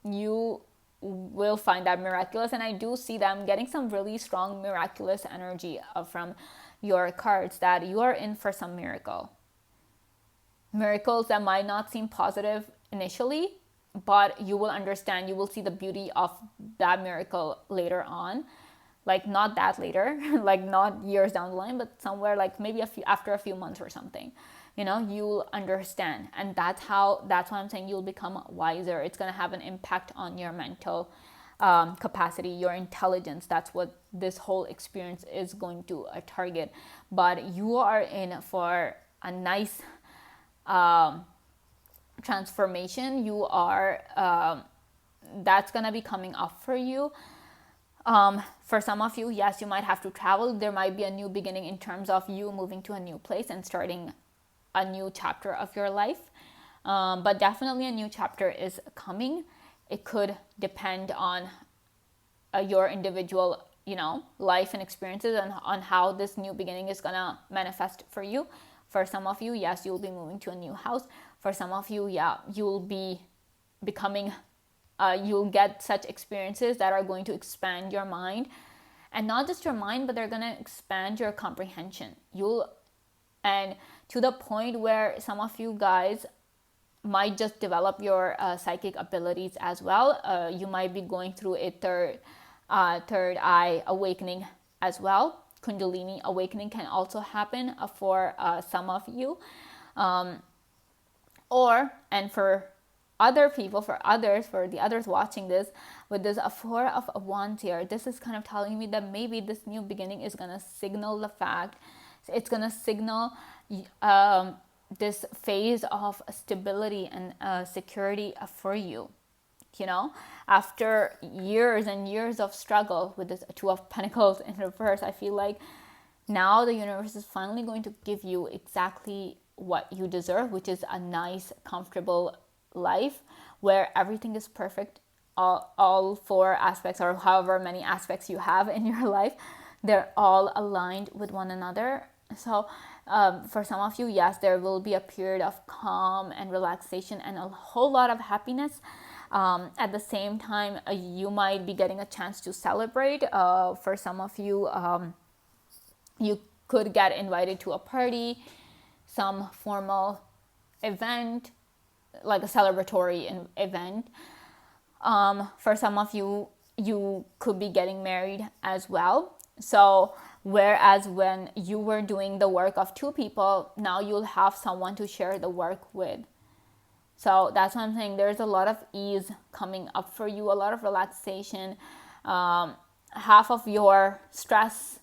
You will find that miraculous, and I do see that I'm getting some really strong miraculous energy from your cards, that you are in for some miracles that might not seem positive initially, but you will understand, you will see the beauty of that miracle later on. Like not that later, like not years down the line, but somewhere like maybe after a few months or something. You'll understand. And that's why I'm saying you'll become wiser. It's going to have an impact on your mental capacity, your intelligence. That's what this whole experience is going to target. But you are in for a nice transformation. You are that's going to be coming up for you. For some of you, yes, you might have to travel. There might be a new beginning in terms of you moving to a new place and starting a new chapter of your life. But definitely a new chapter is coming. It could depend on your individual, life and experiences, and on how this new beginning is going to manifest for you. For some of you, yes, you'll be moving to a new house. For some of you, yeah, you'll be becoming you'll get such experiences that are going to expand your mind, and not just your mind, but they're going to expand your comprehension. And to the point where some of you guys might just develop your psychic abilities as well. You might be going through a third eye awakening as well. Kundalini awakening can also happen for some of you, and for other people, for the others watching this, with this 4 of Wands here, this is kind of telling me that maybe this new beginning is going to signal the fact, it's going to signal this phase of stability and security for you. After years and years of struggle with this 2 of Pentacles in reverse, I feel like now the universe is finally going to give you exactly what you deserve, which is a nice, comfortable life where everything is perfect, all 4 aspects, or however many aspects you have in your life. they're all aligned with one another. So for some of you, yes, there will be a period of calm and relaxation and a whole lot of happiness. At the same time, you might be getting a chance to celebrate. For some of you, you could get invited to a party, some formal event, like a celebratory event. For some of you, you could be getting married as well. So whereas when you were doing the work of two people, now you'll have someone to share the work with. So that's what I'm saying. There's a lot of ease coming up for you, a lot of relaxation. Half of your stress,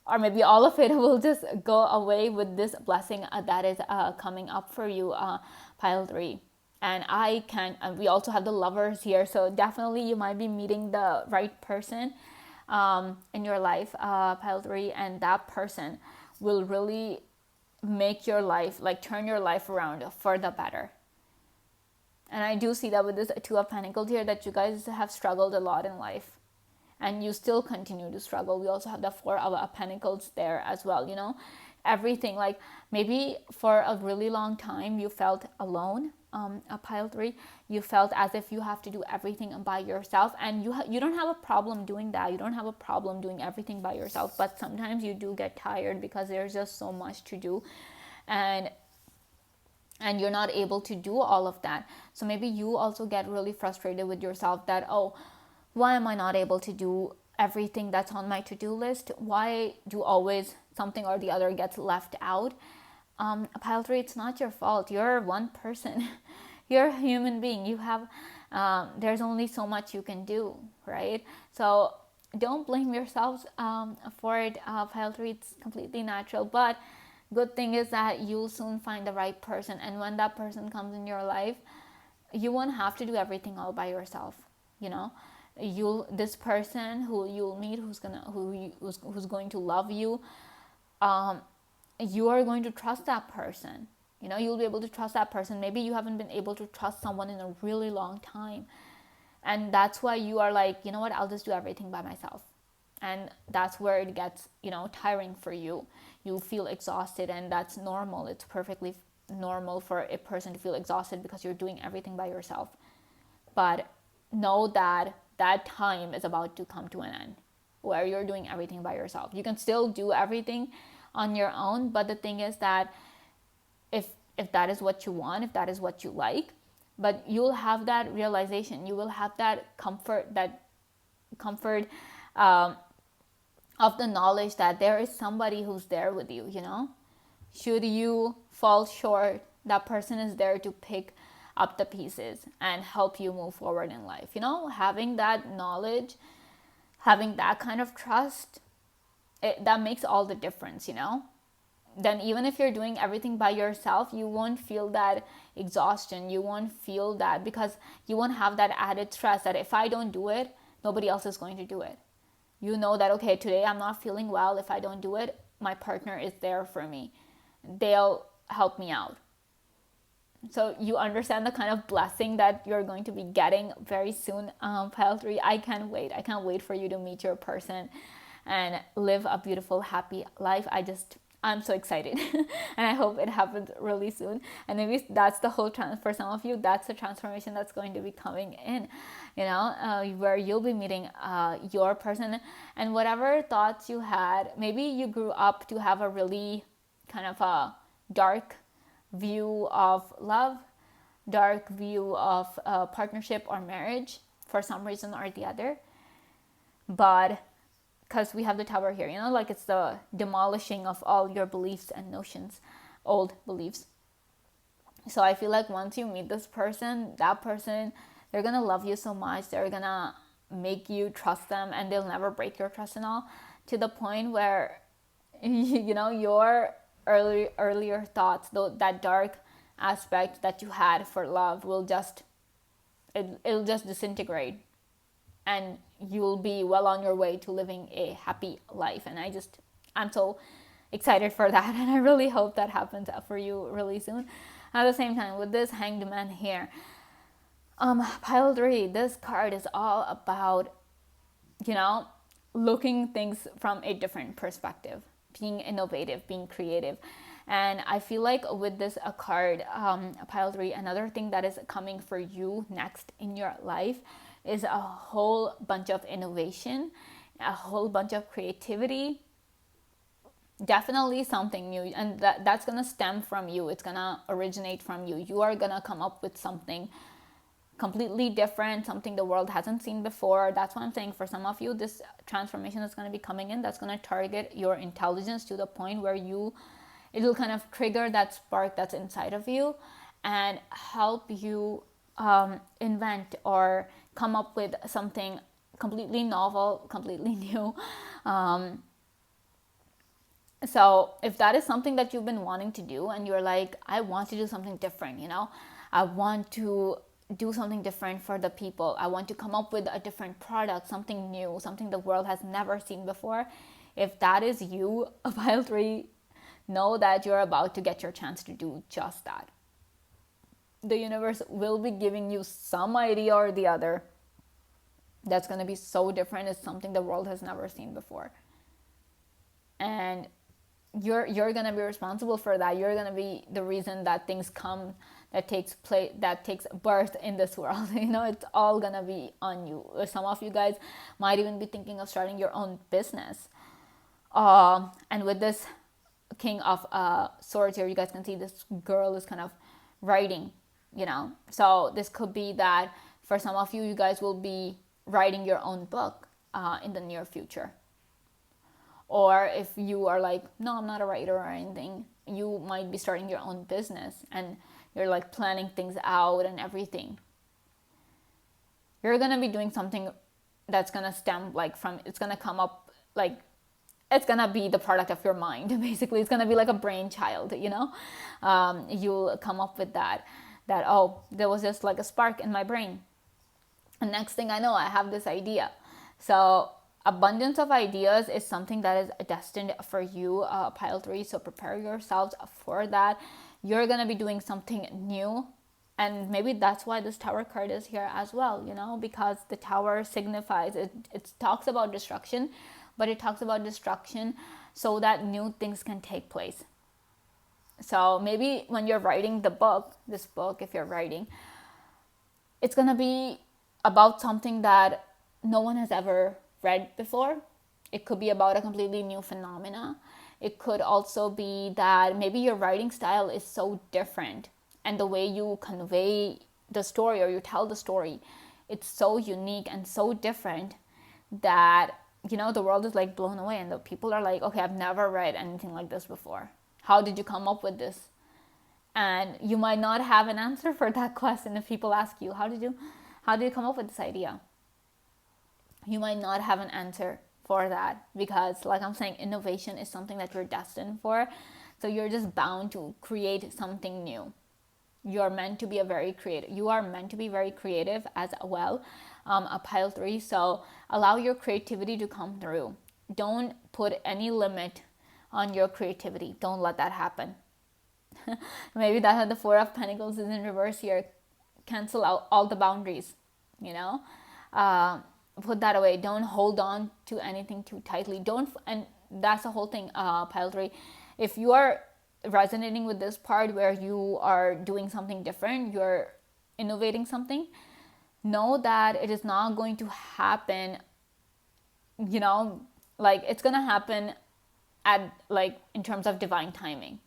or maybe all of it, will just go away with this blessing that is coming up for you, pile 3. And we also have the lovers here, so definitely you might be meeting the right person in your life, pile 3, and that person will really make your life, like turn your life around for the better. And I do see that with this 2 of Pentacles here, that you guys have struggled a lot in life. And you still continue to struggle. We also have the 4 of Pentacles there as well, you know. Everything, like maybe for a really long time you felt alone, a pile 3. You felt as if you have to do everything by yourself. And you don't have a problem doing that. You don't have a problem doing everything by yourself. But sometimes you do get tired because there's just so much to do. And you're not able to do all of that. So maybe you also get really frustrated with yourself that, oh, why am I not able to do everything that's on my to-do list? Why do always something or the other gets left out? Pile 3, it's not your fault. You're one person. You're a human being. You have, there's only so much you can do, right? So don't blame yourselves for it, pile 3. It's completely natural. But good thing is that you'll soon find the right person, and when that person comes in your life, you won't have to do everything all by yourself. You know, this person who you'll meet, who's going to love you, you are going to trust that person. You know, you'll be able to trust that person. Maybe you haven't been able to trust someone in a really long time, and that's why you are like, you know what, I'll just do everything by myself. And that's where it gets, you know, tiring for you. You feel exhausted, and that's normal. It's perfectly normal for a person to feel exhausted because you're doing everything by yourself. But know that that time is about to come to an end where you're doing everything by yourself. You can still do everything on your own, but the thing is that if that is what you want, if that is what you like, but you'll have that realization, you will have that comfort of the knowledge that there is somebody who's there with you, you know. Should you fall short, that person is there to pick up the pieces and help you move forward in life. You know, having that knowledge, having that kind of trust, that makes all the difference, you know. Then even if you're doing everything by yourself, you won't feel that exhaustion. You won't feel that, because you won't have that added stress that if I don't do it, nobody else is going to do it. You know that, okay, today I'm not feeling well. If I don't do it, my partner is there for me. They'll help me out. So you understand the kind of blessing that you're going to be getting very soon, pile 3. I can't wait. I can't wait for you to meet your person and live a beautiful, happy life. I'm so excited. And I hope it happens really soon. And maybe that's the whole for some of you, that's the transformation that's going to be coming in, you know, where you'll be meeting your person. And whatever thoughts you had, maybe you grew up to have a really kind of a dark view of love, dark view of partnership or marriage for some reason or the other. But because we have the Tower here, you know, like it's the demolishing of all your beliefs and notions, old beliefs. So I feel like once you meet this person, that person, they're gonna love you so much, they're gonna make you trust them, and they'll never break your trust and all, to the point where, you know, your earlier thoughts, that dark aspect that you had for love will just, it'll just disintegrate, and you'll be well on your way to living a happy life. And I'm so excited for that, and I really hope that happens for you really soon. At the same time, with this Hanged Man here, pile 3, this card is all about, you know, looking things from a different perspective, being innovative, being creative. And I feel like with this card, pile 3, another thing that is coming for you next in your life is a whole bunch of innovation, a whole bunch of creativity, definitely something new, and that's gonna stem from you. It's gonna originate from you. You are gonna come up with something completely different, something the world hasn't seen before. That's what I'm saying. For some of you, this transformation that's going to be coming in, that's going to target your intelligence to the point where it'll kind of trigger that spark that's inside of you and help you invent or come up with something completely novel, completely new. So if that is something that you've been wanting to do and you're like, I want to do something different, I want to do something different for the people. I want to come up with a different product, something new, something the world has never seen before. If that is you, pile 3, know that you're about to get your chance to do just that. The universe will be giving you some idea or the other that's going to be so different. It's something the world has never seen before. And you're going to be responsible for that. You're going to be the reason that things come, that takes birth in this world. It's all going to be on you. Some of you guys might even be thinking of starting your own business. And with this King of Swords here, you guys can see this girl is kind of writing, So this could be that for some of you, you guys will be writing your own book in the near future. Or if you are like, no, I'm not a writer or anything, you might be starting your own business and you're like planning things out and everything. You're going to be doing something that's going to stem it's going to come up it's going to be the product of your mind. Basically, it's going to be like a brainchild, you'll come up with that, oh, there was just like a spark in my brain. And next thing I know, I have this idea. So abundance of ideas is something that is destined for you, pile 3. So prepare yourselves for that. You're going to be doing something new. And maybe that's why this Tower card is here as well, because the Tower signifies, it talks about destruction, but it talks about destruction so that new things can take place. So maybe when you're writing this book, if you're writing, it's going to be about something that no one has ever read before. It could be about a completely new phenomena. It could also be that maybe your writing style is so different and the way you convey the story or you tell the story, it's so unique and so different that the world is like blown away and the people are like, okay, I've never read anything like this before. How did you come up with this? And you might not have an answer for that question. If people ask you, how did you come up with this idea? You might not have an answer for that because, like I'm saying, innovation is something that you're destined for. So you're just bound to create something new. You are meant to be very creative as well, a pile 3. So allow your creativity to come through. Don't put any limit on your creativity. Don't let that happen. Maybe that's why the 4 of Pentacles is in reverse here. Cancel out all the boundaries, put that away. Don't hold on to anything too tightly. And that's the whole thing, pile 3. If you are resonating with this part where you are doing something different, you're innovating something, know that it is not going to happen, it's going to happen in terms of divine timing.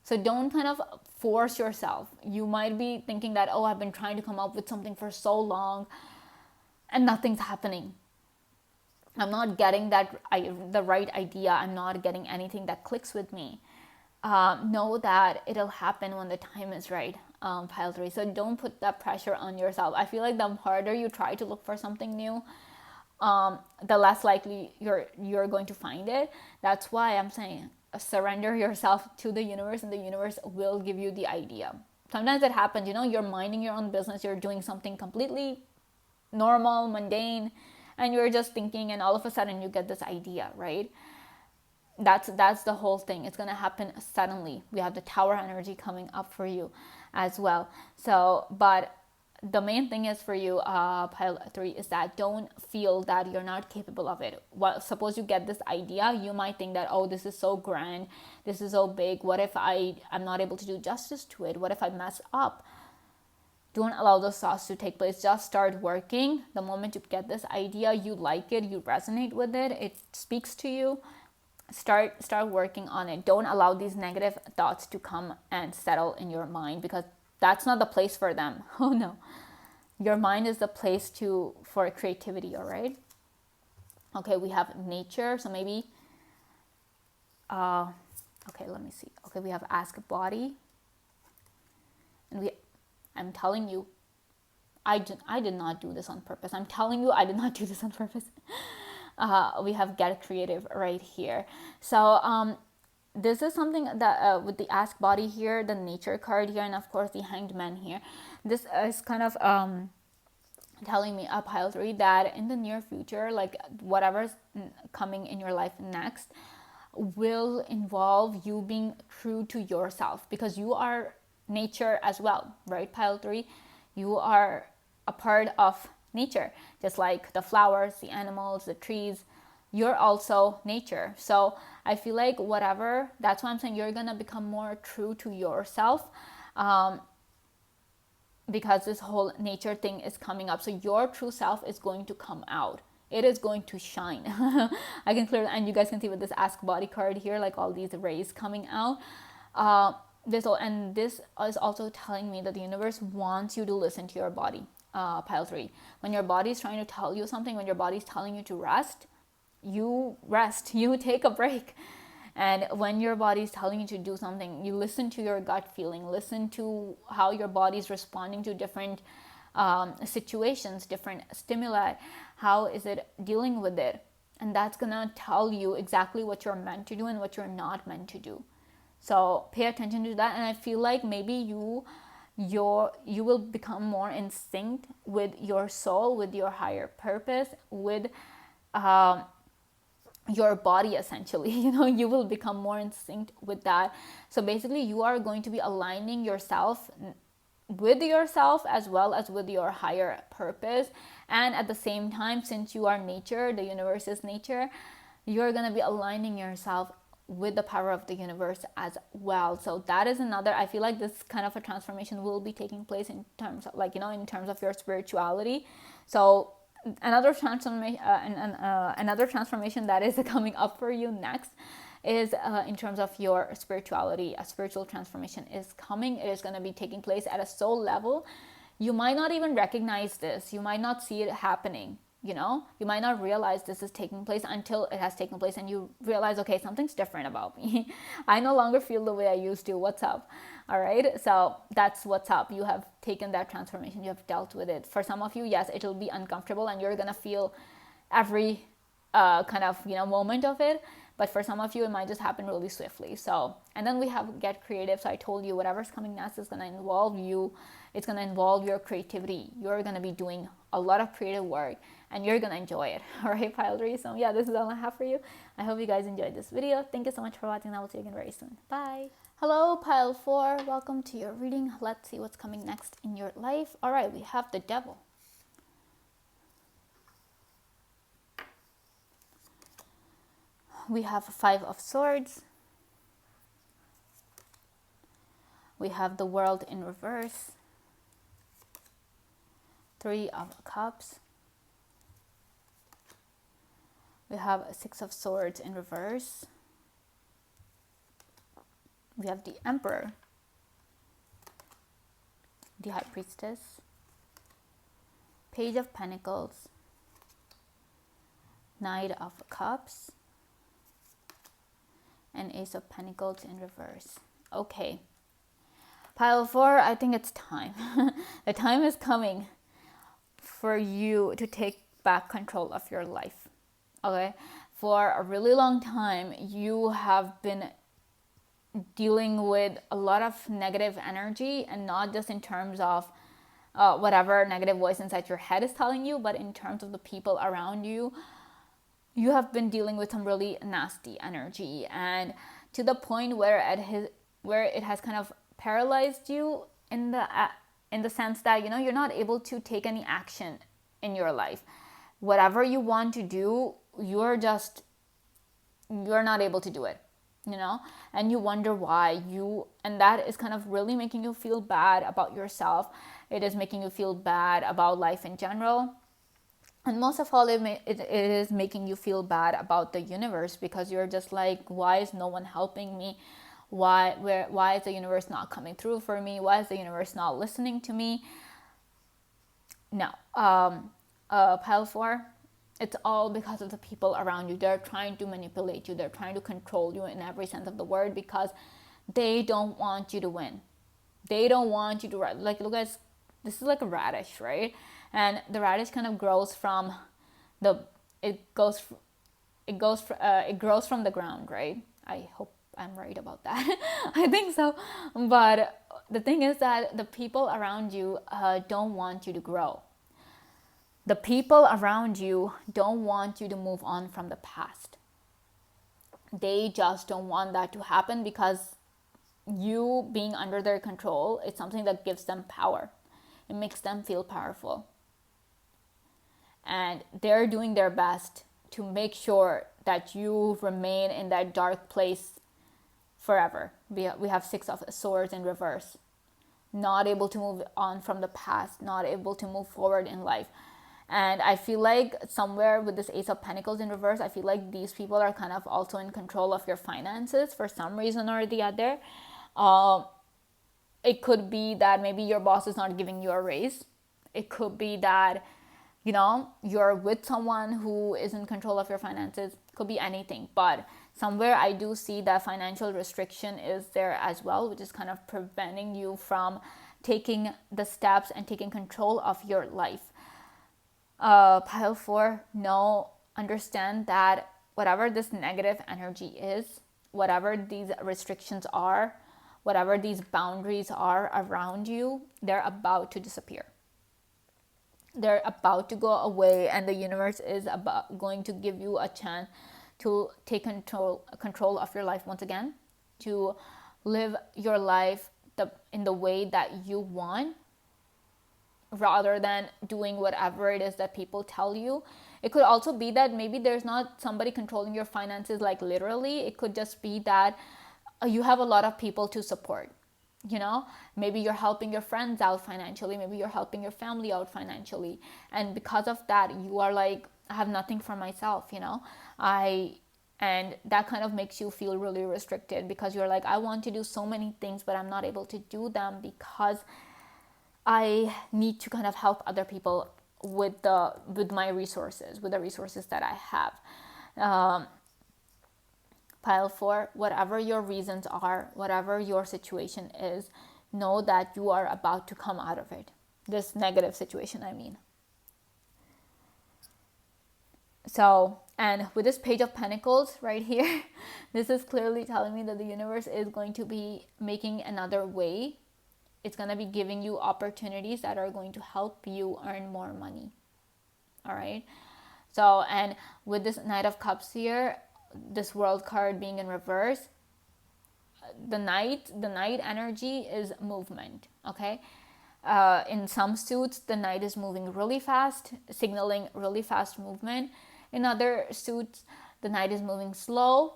So don't kind of force yourself. You might be thinking that, oh, I've been trying to come up with something for so long and nothing's happening. I'm not getting the right idea. I'm not getting anything that clicks with me. Know that it'll happen when the time is right, pile 3. So don't put that pressure on yourself. I feel like the harder you try to look for something new, the less likely you're going to find it. That's why I'm saying surrender yourself to the universe and the universe will give you the idea. Sometimes it happens, you're minding your own business, you're doing something completely normal, mundane, and you're just thinking and all of a sudden you get this idea, right? That's the whole thing. It's going to happen suddenly. We have the Tower energy coming up for you as well. So, but the main thing is for you, pile 3, is that don't feel that you're not capable of it. Well, suppose you get this idea, you might think that, oh, this is so grand, this is so big, what if I'm not able to do justice to it, what if I mess up? Don't allow those thoughts to take place. Just start working. The moment you get this idea, you like it, you resonate with it, it speaks to you, start working on it. Don't allow these negative thoughts to come and settle in your mind, because that's not the place for them. Oh no, your mind is the place for creativity. All right. Okay, we have nature. So maybe okay, let me see. Okay, we have ask body, and I'm telling you, I did not do this on purpose. I'm telling you, I did not do this on purpose. We have get creative right here. So this is something that with the ask body here, the nature card here, and of course the hanged man here, this is kind of telling me, up pile 3, that in the near future, like whatever's coming in your life next will involve you being true to yourself, because you are nature as well, right? Pile 3, you are a part of nature, just like the flowers, the animals, the trees. You're also nature. So I feel like that's why I'm saying you're gonna become more true to yourself, because this whole nature thing is coming up. So your true self is going to come out. It is going to shine. I can clearly, and you guys can see with this ask body card here, like all these rays coming out. This is also telling me that the universe wants you to listen to your body, pile 3. When your body is trying to tell you something, when your body is telling you to rest, you take a break. And when your body is telling you to do something, you listen to your gut feeling, listen to how your body is responding to different situations, different stimuli. How is it dealing with it? And that's gonna tell you exactly what you're meant to do and what you're not meant to do. So pay attention to that. And I feel like maybe you will become more in sync with your soul, with your higher purpose, with your body, essentially. You will become more in sync with that. So basically you are going to be aligning yourself with yourself as well as with your higher purpose. And at the same time, since you are nature, the universe is nature, you're going to be aligning yourself with the power of the universe as well. So that is another, I feel like this kind of a transformation will be taking place in terms of, like, in terms of your spirituality. So another transformation that is coming up for you next is in terms of your spirituality. A spiritual transformation is coming. It is going to be taking place at a soul level. You might not even recognize this. You might not see it happening. You might not realize this is taking place until it has taken place, and you realize, okay, something's different about me. I no longer feel the way I used to. What's up? All right. So that's what's up. You have taken that transformation. You have dealt with it. For some of you, yes, it'll be uncomfortable, and you're going to feel every kind of, moment of it. But for some of you, it might just happen really swiftly. So, and then we have get creative. So I told you, whatever's coming next is going to involve you. It's going to involve your creativity. You're going to be doing a lot of creative work, and you're going to enjoy it. All right, pile 3. So yeah, this is all I have for you. I hope you guys enjoyed this video. Thank you so much for watching. I will see you again very soon. Bye. Hello, pile 4. Welcome to your reading. Let's see what's coming next in your life. All right, we have the devil. We have 5 of Swords. We have the World in reverse. 3 of Cups. We have 6 of Swords in reverse. We have the Emperor, the High Priestess, Page of Pentacles, Knight of Cups, and Ace of Pentacles in reverse. Okay, pile 4, I think it's time. The time is coming for you to take back control of your life. Okay, for a really long time, you have been dealing with a lot of negative energy, and not just in terms of whatever negative voice inside your head is telling you, but in terms of the people around you. You have been dealing with some really nasty energy, and to the point where it has kind of paralyzed you in the in the sense that, you're not able to take any action in your life. Whatever you want to do, you're not able to do it, and you wonder why. And that is kind of really making you feel bad about yourself. It is making you feel bad about life in general. And most of all, it is making you feel bad about the universe, because you're just like, why is no one helping me? Why is the universe not coming through for me? Why is the universe not listening to me? No. Pile 4, it's all because of the people around you. They're trying to manipulate you. They're trying to control you in every sense of the word, because they don't want you to win. They don't want you to, like, look at, this is like a radish, right? And the radish kind of grows from it grows from the ground, right? I hope I'm right about that. I think so. But the thing is that the people around you don't want you to grow. The people around you don't want you to move on from the past. They just don't want that to happen, because you being under their control is something that gives them power. It makes them feel powerful. And they're doing their best to make sure that you remain in that dark place forever. We have 6 of Swords in reverse. Not able to move on from the past, not able to move forward in life. And I feel like somewhere with this Ace of Pentacles in reverse, I feel like these people are kind of also in control of your finances for some reason or the other. It could be that maybe your boss is not giving you a raise. It could be that, you're with someone who is in control of your finances. It could be anything. But somewhere I do see that financial restriction is there as well, which is kind of preventing you from taking the steps and taking control of your life. Pile 4, understand that whatever this negative energy is, whatever these restrictions are, whatever these boundaries are around you, they're about to disappear. They're about to go away, and the universe is going to give you a chance to take control of your life once again, to live your life in the way that you want, rather than doing whatever it is that people tell you. It could also be that maybe there's not somebody controlling your finances, like literally. It could just be that you have a lot of people to support. Maybe you're helping your friends out financially, maybe you're helping your family out financially, and because of that you are like, I have nothing for myself. And that kind of makes you feel really restricted, because you're like, I want to do so many things, but I'm not able to do them because I need to kind of help other people with my resources, with the resources that I have. Pile 4, whatever your reasons are, whatever your situation is, know that you are about to come out of it. This negative situation, I mean. So, and with this Page of Pentacles right here, this is clearly telling me that the universe is going to be making another way. It's going to be giving you opportunities that are going to help you earn more money. All right. So, and with this Knight of Cups here, this World card being in reverse, the knight energy is movement. Okay. In some suits, the knight is moving really fast, signaling really fast movement. In other suits, the knight is moving slow,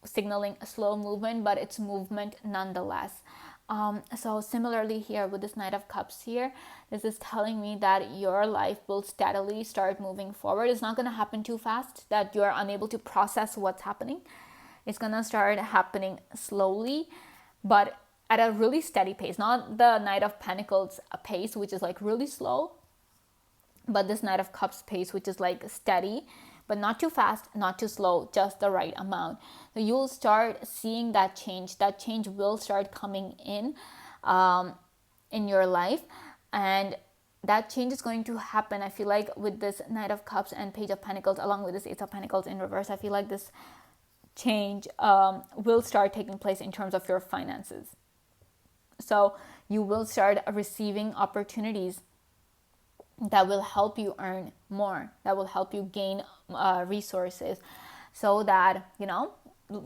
signaling a slow movement, but it's movement nonetheless. So similarly here with this Knight of Cups here, this is telling me that your life will steadily start moving forward. It's not going to happen too fast that you're unable to process what's happening. It's going to start happening slowly, but at a really steady pace. Not the Knight of Pentacles pace, which is like really slow, but this Knight of Cups pace, which is like steady, but not too fast, not too slow, just the right amount. So you'll start seeing that change. That change will start coming in your life, and that change is going to happen. I feel like with this Knight of Cups and Page of Pentacles, along with this Ace of Pentacles in reverse, I feel like this change will start taking place in terms of your finances. So you will start receiving opportunities that will help you earn more, that will help you gain resources, so that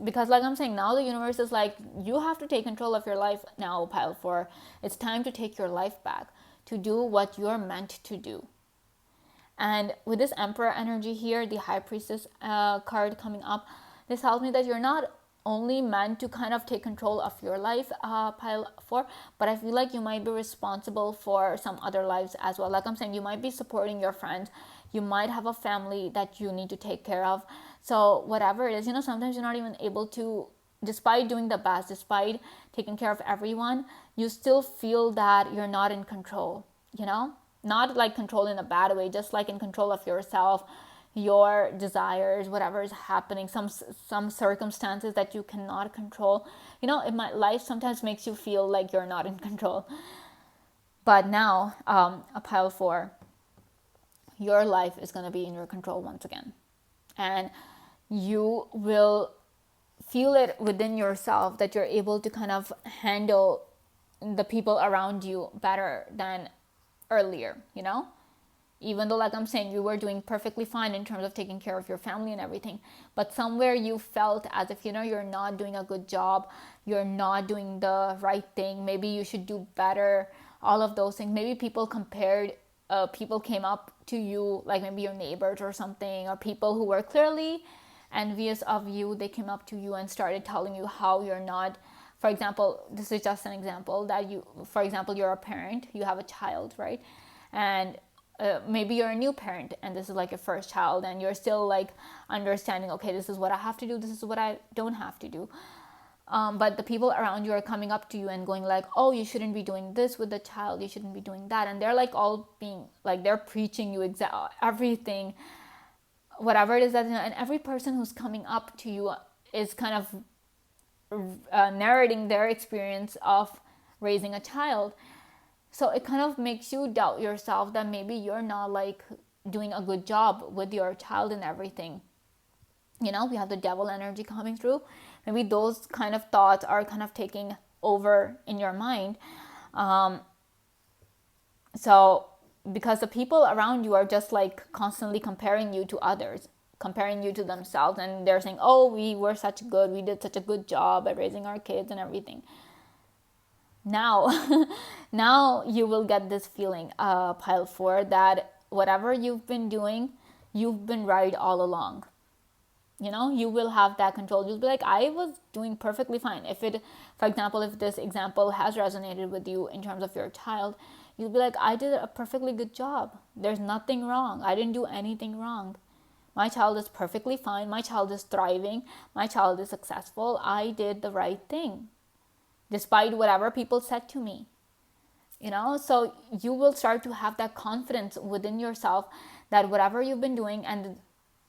because like I'm saying, now the universe is like, you have to take control of your life now, pile 4. It's time to take your life back, to do what you're meant to do. And with this Emperor energy here, the High Priestess card coming up, this tells me that you're not only meant to kind of take control of your life, pile 4, but I feel like you might be responsible for some other lives as well. Like I'm saying, you might be supporting your friends, you might have a family that you need to take care of. So whatever it is, sometimes you're not even able to, despite doing the best, despite taking care of everyone, you still feel that you're not in control, not like control in a bad way, just like in control of yourself, your desires, whatever is happening, some circumstances that you cannot control. Life sometimes makes you feel like you're not in control. But now, a pile 4, your life is going to be in your control once again. And you will feel it within yourself that you're able to kind of handle the people around you better than earlier, even though, like I'm saying, you were doing perfectly fine in terms of taking care of your family and everything, but somewhere you felt as if, you're not doing a good job, you're not doing the right thing, maybe you should do better, all of those things. Maybe people came up to you, like maybe your neighbors or something, or people who were clearly envious of you. They came up to you and started telling you how you're not. For example, this is just an example that you're a parent, you have a child, right? And maybe you're a new parent and this is like your first child, and you're still like understanding, okay, this is what I have to do, this is what I don't have to do. But the people around you are coming up to you and going like, oh, you shouldn't be doing this with the child, you shouldn't be doing that. And they're like all being like, they're preaching you everything, whatever it is that, and every person who's coming up to you is kind of narrating their experience of raising a child. So it kind of makes you doubt yourself that maybe you're not like doing a good job with your child and everything. We have the Devil energy coming through. Maybe those kind of thoughts are kind of taking over in your mind. So because the people around you are just like constantly comparing you to others, comparing you to themselves, and they're saying, oh, we did such a good job at raising our kids and everything. Now you will get this feeling, pile 4, that whatever you've been doing, you've been right all along. You will have that control. You'll be like, I was doing perfectly fine. For example, if this example has resonated with you in terms of your child, you'll be like, I did a perfectly good job. There's nothing wrong. I didn't do anything wrong. My child is perfectly fine. My child is thriving. My child is successful. I did the right thing, despite whatever people said to me. So you will start to have that confidence within yourself that whatever you've been doing, and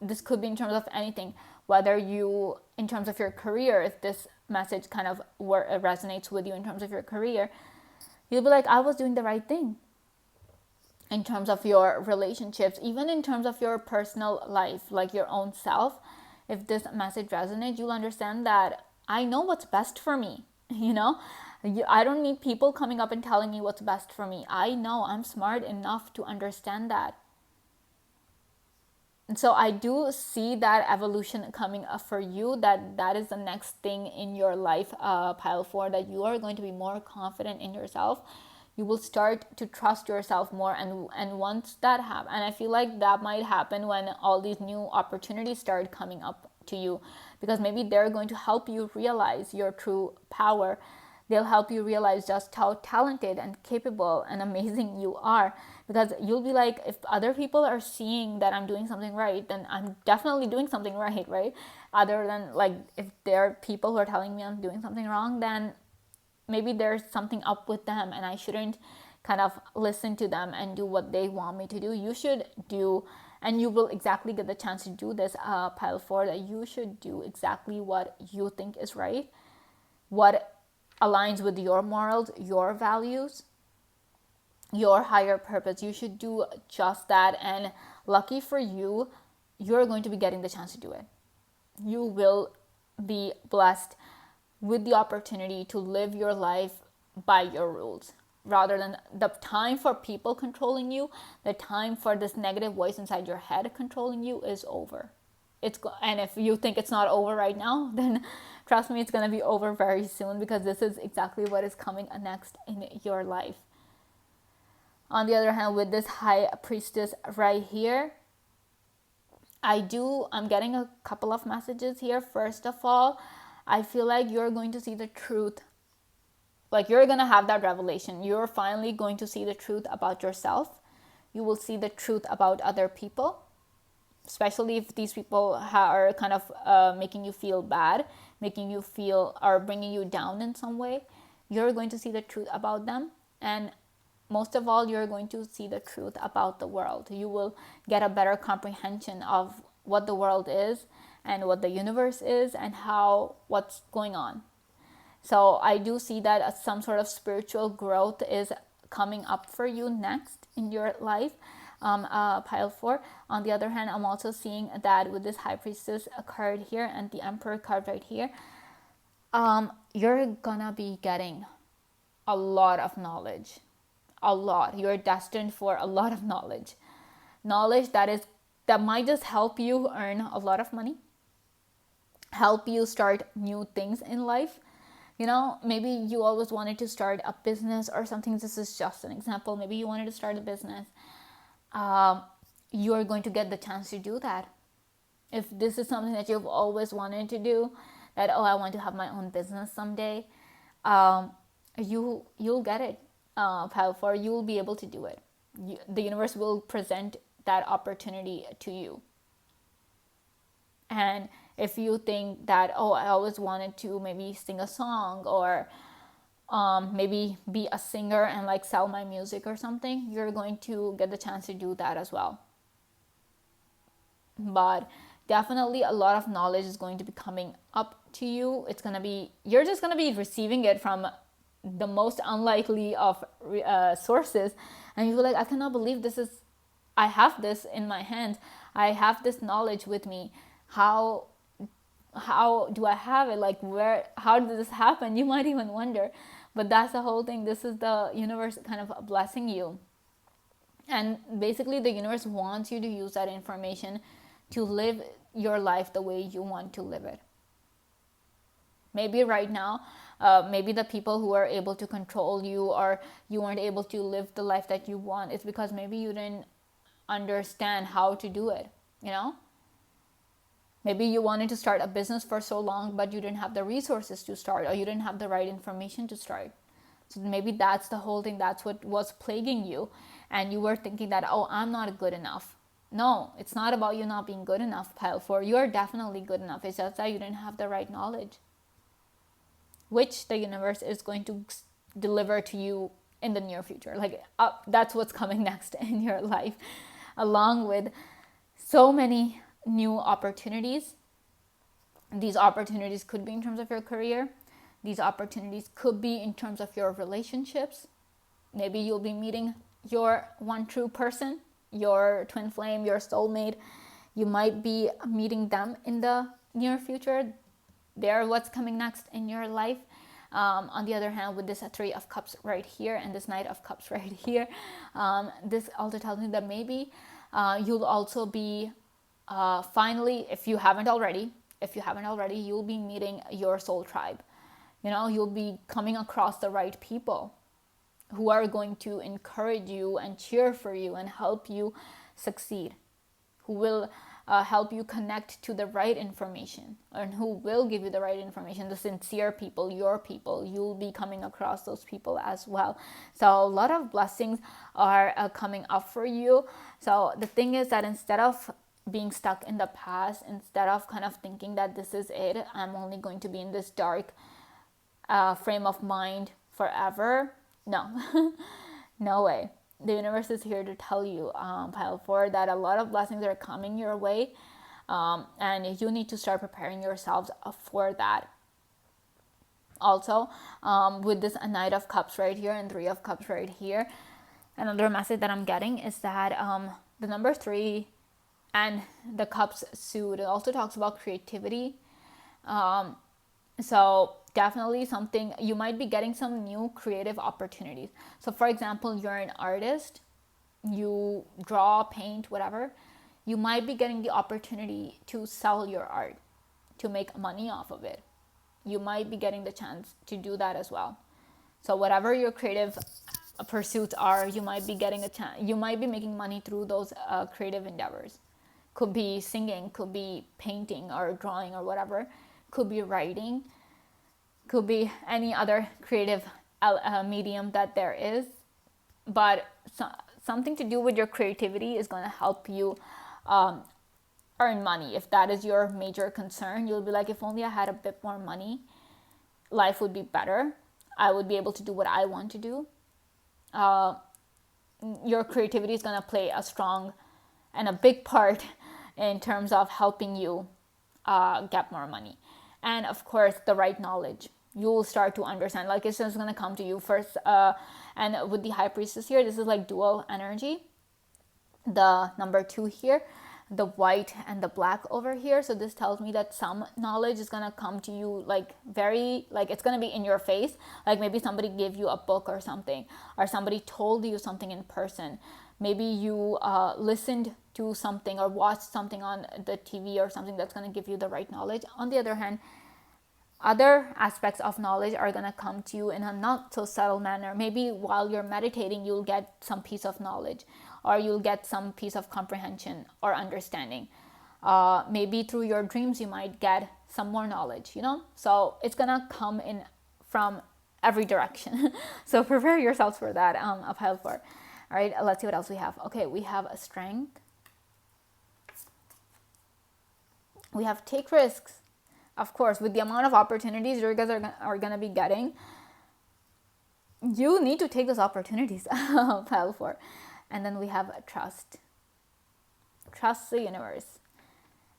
this could be in terms of anything, whether you, in terms of your career, if this message kind of resonates with you in terms of your career, you'll be like, I was doing the right thing. In terms of your relationships, even in terms of your personal life, like your own self, if this message resonates, you'll understand that I know what's best for me. I don't need people coming up and telling me what's best for me. I know, I'm smart enough to understand that. And so I do see that evolution coming up for you, that is the next thing in your life, pile 4, that you are going to be more confident in yourself. You will start to trust yourself more, and once that happens, and I feel like that might happen when all these new opportunities start coming up to you, because maybe they're going to help you realize your true power. They'll help you realize just how talented and capable and amazing you are, because you'll be like, if other people are seeing that I'm doing something right, then I'm definitely doing something right? Other than like, if there are people who are telling me I'm doing something wrong, then maybe there's something up with them and I shouldn't kind of listen to them and do what they want me to do. You should do, and you will exactly get the chance to do this, pile 4, that you should do exactly what you think is right, what aligns with your morals, your values, your higher purpose. You should do just that, and lucky for you, you're going to be getting the chance to do it. You will be blessed with the opportunity to live your life by your rules, rather than the time for people controlling you. The time for this negative voice inside your head controlling you is over. and if you think it's not over right now, then trust me, it's going to be over very soon, because this is exactly what is coming next in your life. On the other hand, with this high priestess right here, I'm getting a couple of messages here. First of all, I feel like you're going to see the truth. Like, you're going to have that revelation. You're finally going to see the truth about yourself. You will see the truth about other people, especially if these people are kind of making you feel bad, making you feel, or bringing you down in some way. You're going to see the truth about them. And most of all, you're going to see the truth about the world. You will get a better comprehension of what the world is and what the universe is and what's going on. So I do see that some sort of spiritual growth is coming up for you next in your life, pile 4. On the other hand, I'm also seeing that with this high priestess card here and the emperor card right here, you're gonna be getting a lot of knowledge. A lot. You're destined for a lot of knowledge that might just help you earn a lot of money, help you start new things in life. Maybe you always wanted to start a business or something. This is just an example. Maybe you wanted to start a business. You are going to get the chance to do that. If this is something that you've always wanted to do, that, I want to have my own business someday, you'll get it. Pile 4, you will be able to do it. The universe will present that opportunity to you. And if you think that, I always wanted to maybe sing a song, or maybe be a singer and like sell my music or something, you're going to get the chance to do that as well. But definitely a lot of knowledge is going to be coming up to you. You're just going to be receiving it from the most unlikely of sources, and you feel like, I cannot believe I have this in my hands. I have this knowledge with me. How do I have it? Like, how did this happen? You might even wonder. But that's the whole thing. This is the universe kind of blessing you. And basically, the universe wants you to use that information to live your life the way you want to live it. Maybe right now, maybe the people who are able to control you, or you weren't able to live the life that you want, it's because maybe you didn't understand how to do it, Maybe you wanted to start a business for so long, but you didn't have the resources to start, or you didn't have the right information to start. So maybe that's the whole thing. That's what was plaguing you. And you were thinking that, I'm not good enough. No, it's not about you not being good enough, pile 4. You are definitely good enough. It's just that you didn't have the right knowledge, which the universe is going to deliver to you in the near future. Like, that's what's coming next in your life, along with so many new opportunities. These opportunities could be in terms of your career. These opportunities could be in terms of your relationships. Maybe you'll be meeting your one true person, your twin flame, your soulmate. You might be meeting them in the near future. They're what's coming next in your life. On the other hand, with this 3 of Cups right here and this Knight of Cups right here, this also tells me that maybe you'll also be finally, if you haven't already, you'll be meeting your soul tribe. You'll be coming across the right people who are going to encourage you and cheer for you and help you succeed, who will help you connect to the right information, and who will give you the right information, the sincere people, your people. You'll be coming across those people as well. So a lot of blessings are coming up for you. So the thing is that instead of being stuck in the past, instead of kind of thinking that this is it, I'm only going to be in this dark frame of mind forever, no, no way. The universe is here to tell you, pile 4, that a lot of blessings are coming your way, and you need to start preparing yourselves for that. Also, with this Knight of Cups right here and 3 of Cups right here, another message that I'm getting is that the number 3 and the Cups suit, it also talks about creativity. So definitely something, you might be getting some new creative opportunities. So for example, you're an artist, you draw, paint, whatever. You might be getting the opportunity to sell your art, to make money off of it. You might be getting the chance to do that as well. So whatever your creative pursuits are, you might be getting a chance. You might be making money through those creative endeavors. Could be singing, could be painting or drawing or whatever. Could be writing. Could be any other creative medium that there is. But something to do with your creativity is going to help you earn money. If that is your major concern, you'll be like, if only I had a bit more money, life would be better. I would be able to do what I want to do. Your creativity is going to play a strong and a big part in terms of helping you get more money. And of course, the right knowledge. You will start to understand, like it's just going to come to you first. And with the High Priestess here, this is like dual energy. The number 2 here, the white and the black over here. So this tells me that some knowledge is going to come to you like very, like it's going to be in your face. Like maybe somebody gave you a book or something, or somebody told you something in person. Maybe you listened to something or watched something on the TV or something that's going to give you the right knowledge. On the other hand, other aspects of knowledge are going to come to you in a not so subtle manner. Maybe while you're meditating, you'll get some piece of knowledge, or you'll get some piece of comprehension or understanding. Maybe through your dreams, you might get some more knowledge, you know? So it's going to come in from every direction. So prepare yourselves for that, a pile 4. All right, let's see what else we have. Okay, we have a strength. We have take risks. Of course, with the amount of opportunities you guys are going to be getting, you need to take those opportunities, pile 4. And then we have trust. Trust the universe.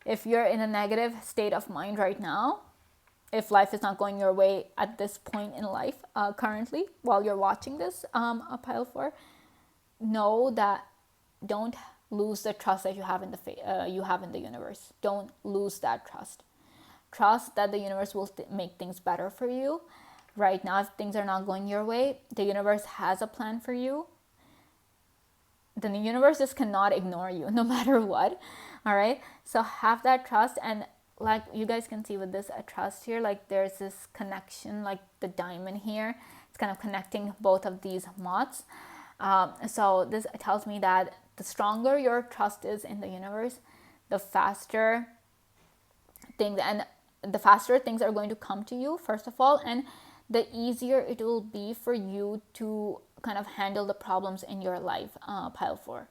If you're in a negative state of mind right now, if life is not going your way at this point in life, currently, while you're watching this, a pile 4, know that don't lose the trust that you have in the universe. Don't lose that trust. Trust that the universe will make things better for you. Right now, if things are not going your way, the universe has a plan for you. Then the universe just cannot ignore you no matter what. All right. So have that trust. And like you guys can see with this trust here, like there's this connection, like the diamond here. It's kind of connecting both of these moths. So this tells me that the stronger your trust is in the universe, the faster things are going to come to you, first of all, and the easier it will be for you to kind of handle the problems in your life, pile 4.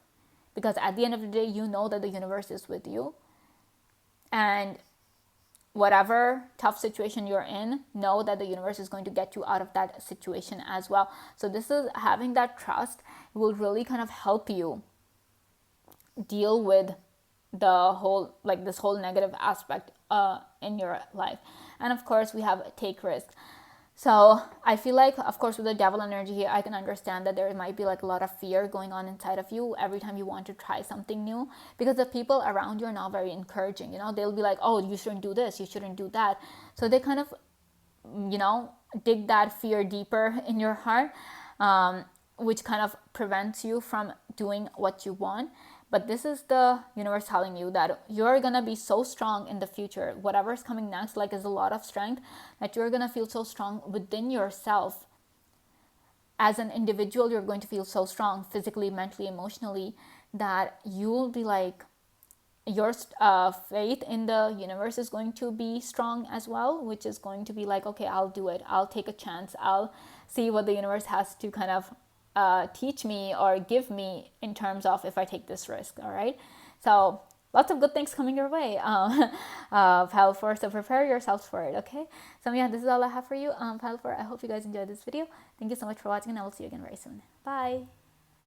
Because at the end of the day, you know that the universe is with you. And whatever tough situation you're in, know that the universe is going to get you out of that situation as well. So this is having that trust will really kind of help you deal with the whole, like this whole negative aspect in your life. And of course, we have take risks. So I feel like, of course, with the devil energy here, I can understand that there might be like a lot of fear going on inside of you every time you want to try something new, because the people around you are not very encouraging. You know, they'll be like, oh, you shouldn't do this, you shouldn't do that. So they kind of, you know, dig that fear deeper in your heart, which kind of prevents you from doing what you want. But this is the universe telling you that you're going to be so strong in the future. Whatever's coming next, like, is a lot of strength, that you're going to feel so strong within yourself. As an individual, you're going to feel so strong physically, mentally, emotionally, that you'll be like, your faith in the universe is going to be strong as well, which is going to be like, okay, I'll do it. I'll take a chance. I'll see what the universe has to kind of teach me or give me in terms of if I take this risk. All right, so lots of good things coming your way, pile 4. So prepare yourselves for it. Okay, so yeah, this is all I have for you, pile 4. I hope you guys enjoyed this video. Thank you so much for watching, and I will see you again very soon. Bye.